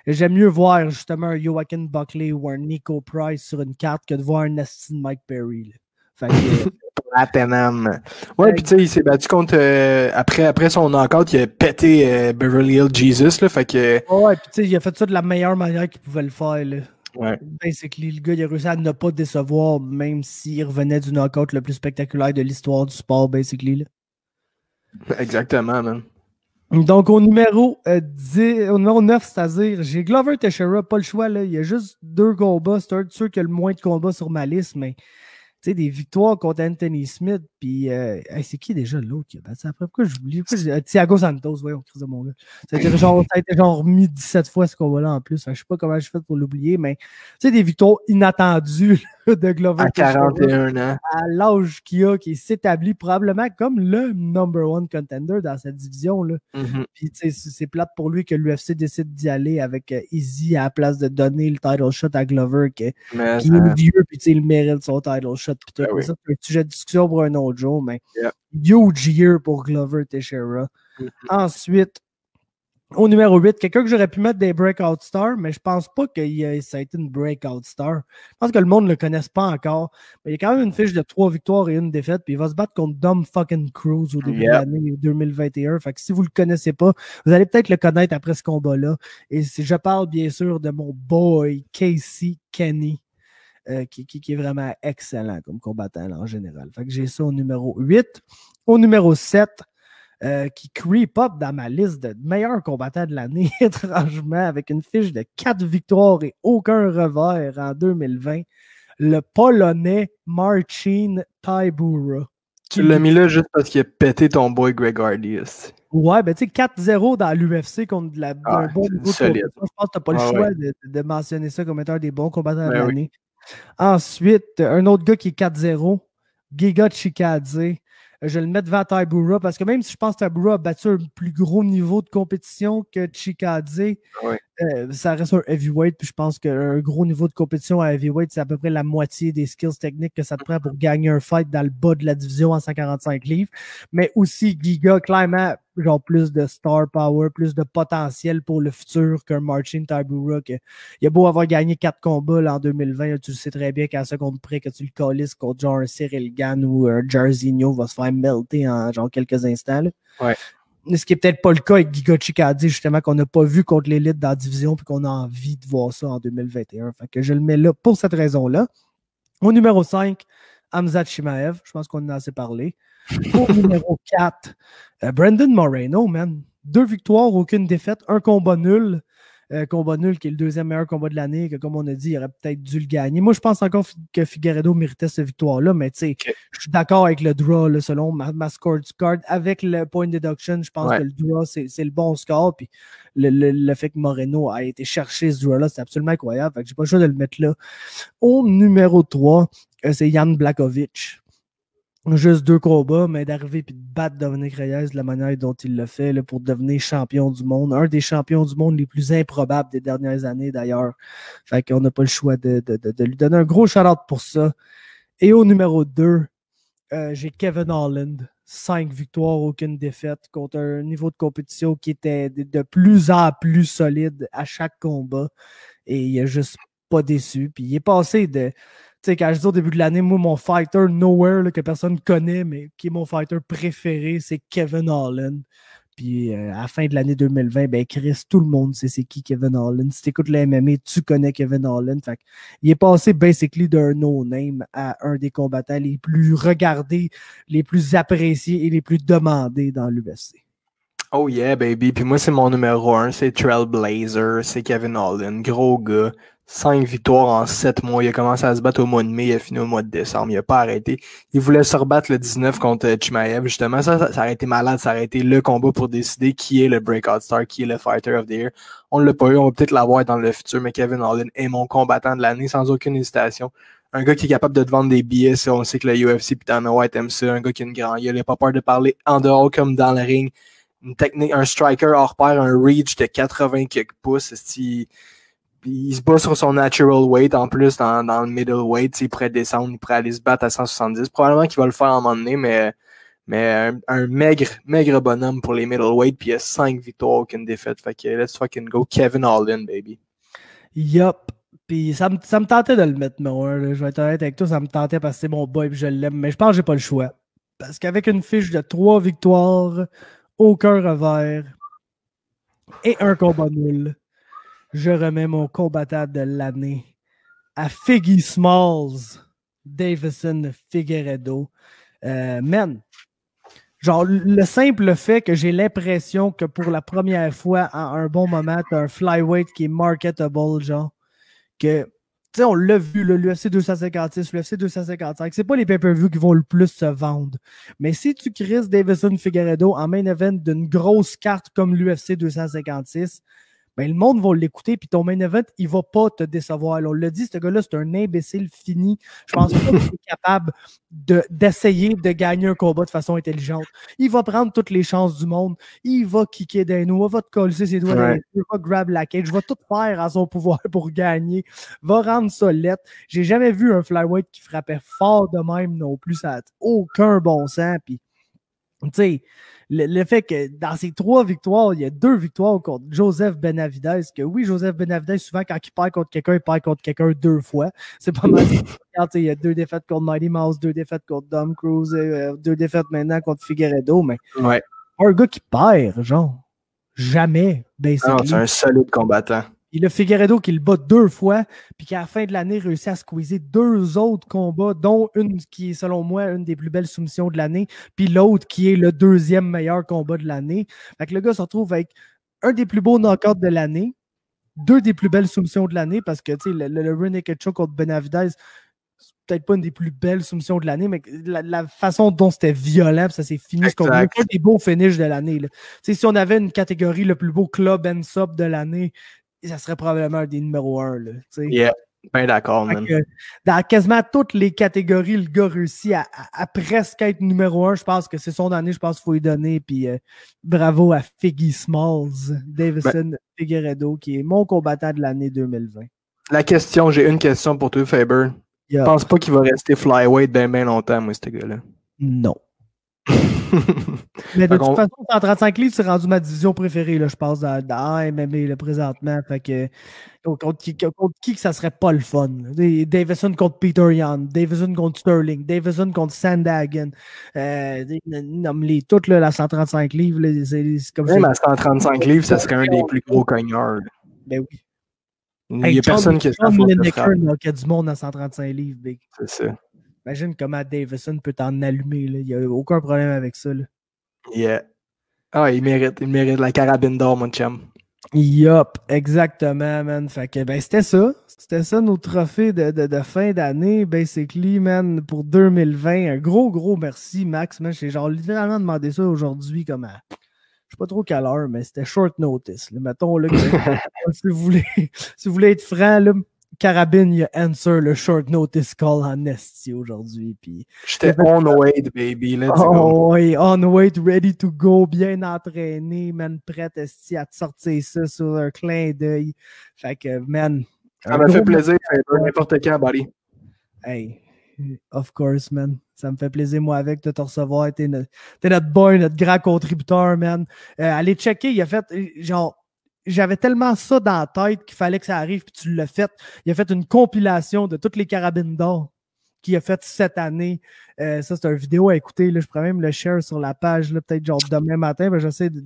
Speaker 1: j'aime mieux voir justement un Joaquin Buckley ou un Nico Price sur une carte que de voir un Austin Mike Perry. Fait que,
Speaker 2: ouais, puis tu sais, il s'est battu contre après son knockout, il a pété Beverly Hills Jesus, là, fait que.
Speaker 1: Ouais, puis tu sais, il a fait ça de la meilleure manière qu'il pouvait le faire, là.
Speaker 2: Ouais.
Speaker 1: Basically, le gars, il a réussi à ne pas décevoir, même s'il revenait du knockout le plus spectaculaire de l'histoire du sport, basically, là.
Speaker 2: Exactement, man.
Speaker 1: Donc, au numéro 9, c'est-à-dire, j'ai Glover Teixeira, pas le choix, là. Il y a juste 2 combats. C'est un de ceux qui a le moins de combats sur ma liste, mais tu sais, des victoires contre Anthony Smith, puis c'est qui déjà l'autre qui a battu après? Pourquoi j'oublie? Thiago Santos, voyons, Chris de mon gars. Ça a été genre remis 17 fois ce combat-là en plus. Je sais pas comment j'ai fait pour l'oublier, mais tu sais, des victoires inattendues là, de Glover
Speaker 2: à 41 ans.
Speaker 1: À l'âge qu'il a, qui s'établit probablement comme le number 1 contender dans cette division. Là. Puis c'est plate pour lui que l'UFC décide d'y aller avec Izzy à la place de donner le title shot à Glover, qui est vieux, puis il mérite son title shot. Puis tout ça, c'est un sujet de discussion pour un autre jour, mais huge year pour Glover Teixeira. Ensuite, Au numéro 8, quelqu'un que j'aurais pu mettre des breakout stars, mais je pense pas que ça a été une breakout star. Je pense que le monde ne le connaisse pas encore. Mais il y a quand même une fiche de 3 victoires et une défaite, puis il va se battre contre Dom fucking Cruz au début de l'année 2021. Fait que si vous le connaissez pas, vous allez peut-être le connaître après ce combat-là. Et je parle bien sûr de mon boy Casey Kenny. Qui est vraiment excellent comme combattant là, en général. Fait que j'ai ça au numéro 8. Au numéro 7, qui creep up dans ma liste de meilleurs combattants de l'année, étrangement, avec une fiche de 4 victoires et aucun revers en 2020, le Polonais Marcin Tybura.
Speaker 2: Tu l'as mis là juste parce qu'il a pété ton boy Greg Hardy.
Speaker 1: Ouais, ben tu sais, 4-0 dans l'UFC contre d'un bon niveau de compétition. Je pense que tu n'as pas le choix de mentionner ça comme étant un des bons combattants de l'année. Ensuite, un autre gars qui est 4-0, Giga Chikadze. Je vais le mettre devant Tybura parce que même si je pense que Tybura a battu un plus gros niveau de compétition que Chikadze, ça reste un heavyweight. Puis je pense qu'un gros niveau de compétition à heavyweight, c'est à peu près la moitié des skills techniques que ça te prend pour gagner un fight dans le bas de la division en 145 livres. Mais aussi, Giga, clairement, genre plus de star power, plus de potentiel pour le futur qu'un Marcin Tybura. Il a beau avoir gagné 4 combats là, en 2020, là, tu le sais très bien qu'à la seconde près que tu le calisses contre genre un Cyril Gane ou un Jairzinho va se faire melter en genre quelques instants. Là.
Speaker 2: Ouais.
Speaker 1: Ce qui n'est peut-être pas le cas avec Giga Chikadze, justement, qu'on n'a pas vu contre l'élite dans la division puis qu'on a envie de voir ça en 2021. Fait que je le mets là pour cette raison-là. Au numéro 5, Khamzat Chimaev. Je pense qu'on en a assez parlé. Au numéro 4, Brandon Moreno, man. 2 victoires, aucune défaite, un combat nul. Combat nul qui est le deuxième meilleur combat de l'année, que comme on a dit, il aurait peut-être dû le gagner. Moi, je pense encore que Figueiredo méritait cette victoire-là, mais tu sais, je suis d'accord avec le draw, là, selon ma scorecard. Avec le point deduction, je pense que le draw, c'est le bon score. Puis le fait que Moreno a été chercher ce draw-là, c'est absolument incroyable. Fait que j'ai pas le choix de le mettre là. Au numéro 3, c'est Jan Blachowicz. Juste 2 combats, mais d'arriver et de battre Dominic Reyes de la manière dont il l'a fait là, pour devenir champion du monde. Un des champions du monde les plus improbables des dernières années, d'ailleurs. Fait qu'on n'a pas le choix de lui donner un gros shout-out pour ça. Et au numéro 2, j'ai Kevin Holland. 5 victoires, aucune défaite, contre un niveau de compétition qui était de plus en plus solide à chaque combat. Et il n'a juste pas déçu. Puis il est passé de... Tu sais, quand je dis au début de l'année, moi, mon fighter nowhere, là, que personne ne connaît, mais qui est mon fighter préféré, c'est Kevin Holland. Puis à la fin de l'année 2020, ben Chris, tout le monde sait c'est qui Kevin Holland. Si tu écoutes le MMA, tu connais Kevin Holland. Fait il est passé basically d'un no-name à un des combattants les plus regardés, les plus appréciés et les plus demandés dans l'UFC.
Speaker 2: Oh yeah, baby. Puis moi, c'est mon numéro 1, c'est Trailblazer, c'est Kevin Holland, gros gars. 5 victoires en 7 mois. Il a commencé à se battre au mois de mai, il a fini au mois de décembre. Il n'a pas arrêté. Il voulait se rebattre le 19 contre Chimaev. Justement, ça aurait été malade. Ça aurait été le combat pour décider qui est le breakout star, qui est le fighter of the year. On ne l'a pas eu. On va peut-être l'avoir dans le futur, mais Kevin Holland est mon combattant de l'année sans aucune hésitation. Un gars qui est capable de te vendre des billets, ça, on sait que le UFC et Dana White aime ça. Un gars qui a une grande gueule. Il n'a pas peur de parler en dehors comme dans le ring. Une technique, un striker hors pair, un reach de 80 quelques pouces. Il se bat sur son natural weight en plus dans le middleweight. Il pourrait descendre, il pourrait aller se battre à 170. Probablement qu'il va le faire à un moment donné, mais un maigre bonhomme pour les middleweight, puis il a 5 victoires, aucune défaite. Fait que let's fucking go Kevin Holland, baby.
Speaker 1: Yup. Puis ça me tentait de le mettre, je vais être honnête avec toi, ça me tentait parce que c'est mon boy et je l'aime, mais je pense que j'ai pas le choix. Parce qu'avec une fiche de 3 victoires, aucun revers et un combat nul, je remets mon combattant de l'année à Figgy Smalls, Davison Figueiredo. Man, genre le simple fait que j'ai l'impression que pour la première fois à un bon moment, tu as un flyweight qui est marketable, genre, que, tu sais, on l'a vu, l'UFC 256, l'UFC 255, c'est pas les pay-per-views qui vont le plus se vendre. Mais si tu crises Davison Figueiredo en main event d'une grosse carte comme l'UFC 256, ben, le monde va l'écouter, puis ton main event, il va pas te décevoir. Alors, on l'a dit, ce gars-là, c'est un imbécile fini. Je pense pas qu'il est capable d'essayer de gagner un combat de façon intelligente. Il va prendre toutes les chances du monde. Il va kicker d'un nous, il va te coller ses doigts dans les yeux, il va grab la cage, il va tout faire à son pouvoir pour gagner. Va rendre ça lettre. J'ai jamais vu un flyweight qui frappait fort de même non plus. Ça n'a aucun bon sens, puis Tu sais, le fait que dans ces 3 victoires, il y a 2 victoires contre Joseph Benavidez, que oui, Joseph Benavidez, souvent, quand il perd contre quelqu'un, il perd contre quelqu'un 2 fois. C'est pas mal. Il y a 2 défaites contre Mighty Mouse, 2 défaites contre Dom Cruz, 2 défaites maintenant contre Figueredo, mais
Speaker 2: Ouais.
Speaker 1: un gars qui perd, genre, jamais,
Speaker 2: Non, c'est un solide combattant.
Speaker 1: Il a Figueredo qui le bat 2 fois, puis qu'à la fin de l'année, réussit à squeezer 2 autres combats, dont une qui est, selon moi, une des plus belles soumissions de l'année, puis l'autre qui est le 2e meilleur combat de l'année. Fait que le gars se retrouve avec un des plus beaux knockouts de l'année, 2 des plus belles soumissions de l'année, parce que, tu sais, le rear naked choke contre Benavidez, c'est peut-être pas une des plus belles soumissions de l'année, mais la façon dont c'était violent, ça s'est fini, c'est un des beaux finishes de l'année. Si on avait une catégorie le plus beau club and sub de l'année, ça serait probablement un des numéros 1. Là,
Speaker 2: yeah, bien d'accord, man.
Speaker 1: Dans quasiment toutes les catégories, le gars réussit à presque être numéro 1. Je pense que c'est son année, je pense qu'il faut lui donner. Puis bravo à Figgy Smalls, Davison Figueredo, qui est mon combattant de l'année 2020.
Speaker 2: J'ai une question pour toi, Faber. Je pense pas qu'il va rester flyweight bien longtemps, moi, ce gars-là.
Speaker 1: Non. Mais de toute façon, 135 livres, c'est rendu ma division préférée, là, je pense, dans MMA là, présentement. Fait que, contre qui que ça serait pas le fun? Davison contre Peter Yan, Davison contre Sterling, Davison contre Sandhagen. Nomme-les toutes, là, la 135 livres. Là, c'est comme
Speaker 2: même à 135 livres, ça serait un des plus gros cogneurs.
Speaker 1: Ben oui.
Speaker 2: Il n'y a personne qui
Speaker 1: John Lineker qui a du monde à 135 livres. Big.
Speaker 2: C'est ça.
Speaker 1: Imagine comment Davison peut t'en allumer. Là. Il n'y a aucun problème avec ça. Là.
Speaker 2: Yeah. Ah, il mérite la carabine d'or, mon chum.
Speaker 1: Yup, exactement, man. Fait que, ben, c'était ça. C'était ça, nos trophées de fin d'année, basically, man, pour 2020. Un gros merci, Max, man. J'ai genre littéralement demandé ça aujourd'hui, comme à... Je sais pas trop quelle heure, mais c'était short notice. Là. Mettons, là, si vous voulez être franc, là, Carabine, il a answer le short notice call en esti aujourd'hui.
Speaker 2: J'étais on wait, baby. Let's
Speaker 1: go. Oui, on wait, ready to go, bien entraîné, man, prêt esti à te sortir ça sur un clin d'œil. Fait que, man.
Speaker 2: Ça m'a fait plaisir, n'importe quand, buddy.
Speaker 1: Hey, of course, man. Ça me fait plaisir, moi, avec de te recevoir. T'es notre boy, notre grand contributeur, man. Allez checker, il a fait, genre, j'avais tellement ça dans la tête qu'il fallait que ça arrive, puis tu l'as fait. Il a fait une compilation de toutes les carabines d'or qu'il a fait cette année. Ça, c'est une vidéo à écouter. Là. Je pourrais même le share sur la page, là, peut-être genre demain matin. Ben, j'essaie de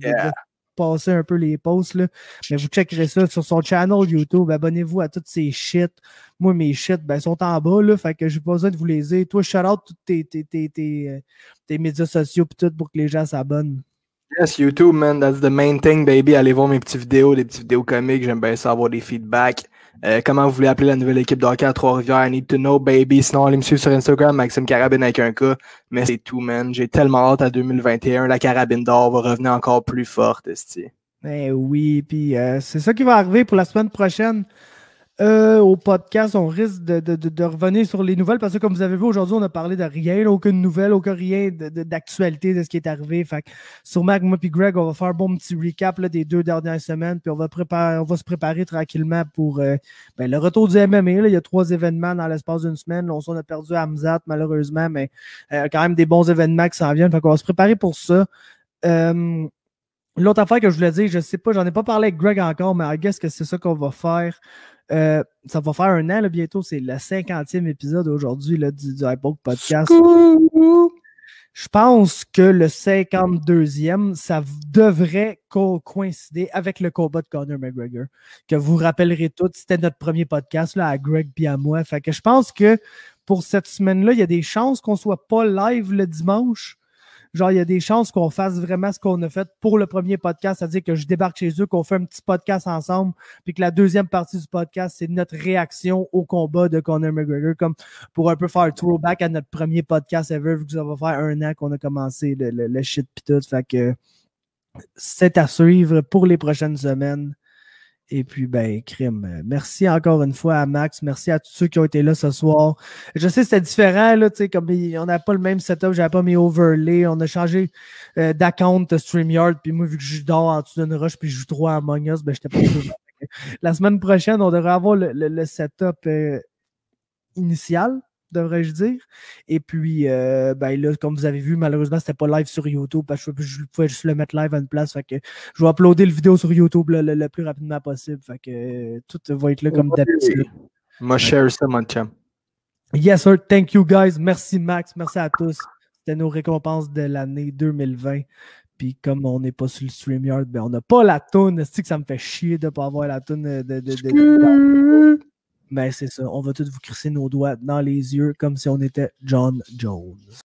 Speaker 1: passer un peu les posts. Là. Mais vous checkerez ça sur son channel YouTube. Abonnez-vous à toutes ces shit. Moi, mes shit sont en bas. Là, fait que j'ai pas besoin de vous les dire. Toi, shout out tous tes médias sociaux puis tout pour que les gens s'abonnent.
Speaker 2: Yes, YouTube, man, that's the main thing, baby. Allez voir mes petites vidéos, des petites vidéos comiques. J'aime bien ça avoir des feedbacks. Comment vous voulez appeler la nouvelle équipe de hockey à Trois-Rivières? I need to know, baby. Sinon, allez me suivre sur Instagram, Maxime Carabine avec un K. Mais c'est tout, man. J'ai tellement hâte à 2021. La carabine d'or va revenir encore plus forte, esti.
Speaker 1: Eh oui, puis c'est ça qui va arriver pour la semaine prochaine. Au podcast, on risque de revenir sur les nouvelles parce que comme vous avez vu aujourd'hui, on a parlé de rien, aucune nouvelle, aucun rien d'actualité de ce qui est arrivé. Fait que sûrement que moi et Greg, on va faire un bon petit recap là, des 2 dernières semaines, puis on va se préparer tranquillement pour le retour du MMA. Là. Il y a 3 événements dans l'espace d'une semaine. Là, on a perdu Hamzat malheureusement, mais quand même des bons événements qui s'en viennent. Fait qu'on va se préparer pour ça. L'autre affaire que je voulais dire, je sais pas, j'en ai pas parlé avec Greg encore, mais I guess que c'est ça qu'on va faire. Ça va faire 1 an là, bientôt, c'est le 50e épisode aujourd'hui là, du Hypoke Podcast. Je pense que le 52e, ça devrait coïncider avec le combat de Conor McGregor, que vous rappellerez tous, c'était notre premier podcast là, à Greg et à moi. Fait que je pense que pour cette semaine-là, il y a des chances qu'on soit pas live le dimanche. Genre, il y a des chances qu'on fasse vraiment ce qu'on a fait pour le premier podcast, c'est-à-dire que je débarque chez eux, qu'on fait un petit podcast ensemble, puis que la deuxième partie du podcast, c'est notre réaction au combat de Conor McGregor, comme pour un peu faire throwback à notre premier podcast ever, vu que ça va faire 1 an qu'on a commencé le shit pis tout. Fait que c'est à suivre pour les prochaines semaines. Et puis, crime. Merci encore une fois à Max. Merci à tous ceux qui ont été là ce soir. Je sais que c'était différent, là, tu sais, comme on n'a pas le même setup, j'avais pas mes overlays. On a changé d'account StreamYard. Puis moi, vu que je dors en dessous d'une roche puis je joue trop à Among Us, j'étais pas La semaine prochaine, on devrait avoir le setup initial. devrais-je dire. Et puis, ben là, comme vous avez vu, malheureusement, c'était pas live sur YouTube parce que je pouvais juste le mettre live à une place. Fait que je vais uploader le vidéo sur YouTube le plus rapidement possible. Fait que tout va être là comme d'habitude.
Speaker 2: Moi, share ça, mon chum.
Speaker 1: Yes, sir. Thank you, guys. Merci, Max. Merci à tous. C'était nos récompenses de l'année 2020. Puis comme on n'est pas sur le StreamYard, ben on n'a pas la toune. C'est que ça me fait chier de ne pas avoir la toune Mais c'est ça. On va tous vous crisser nos doigts dans les yeux comme si on était John Jones.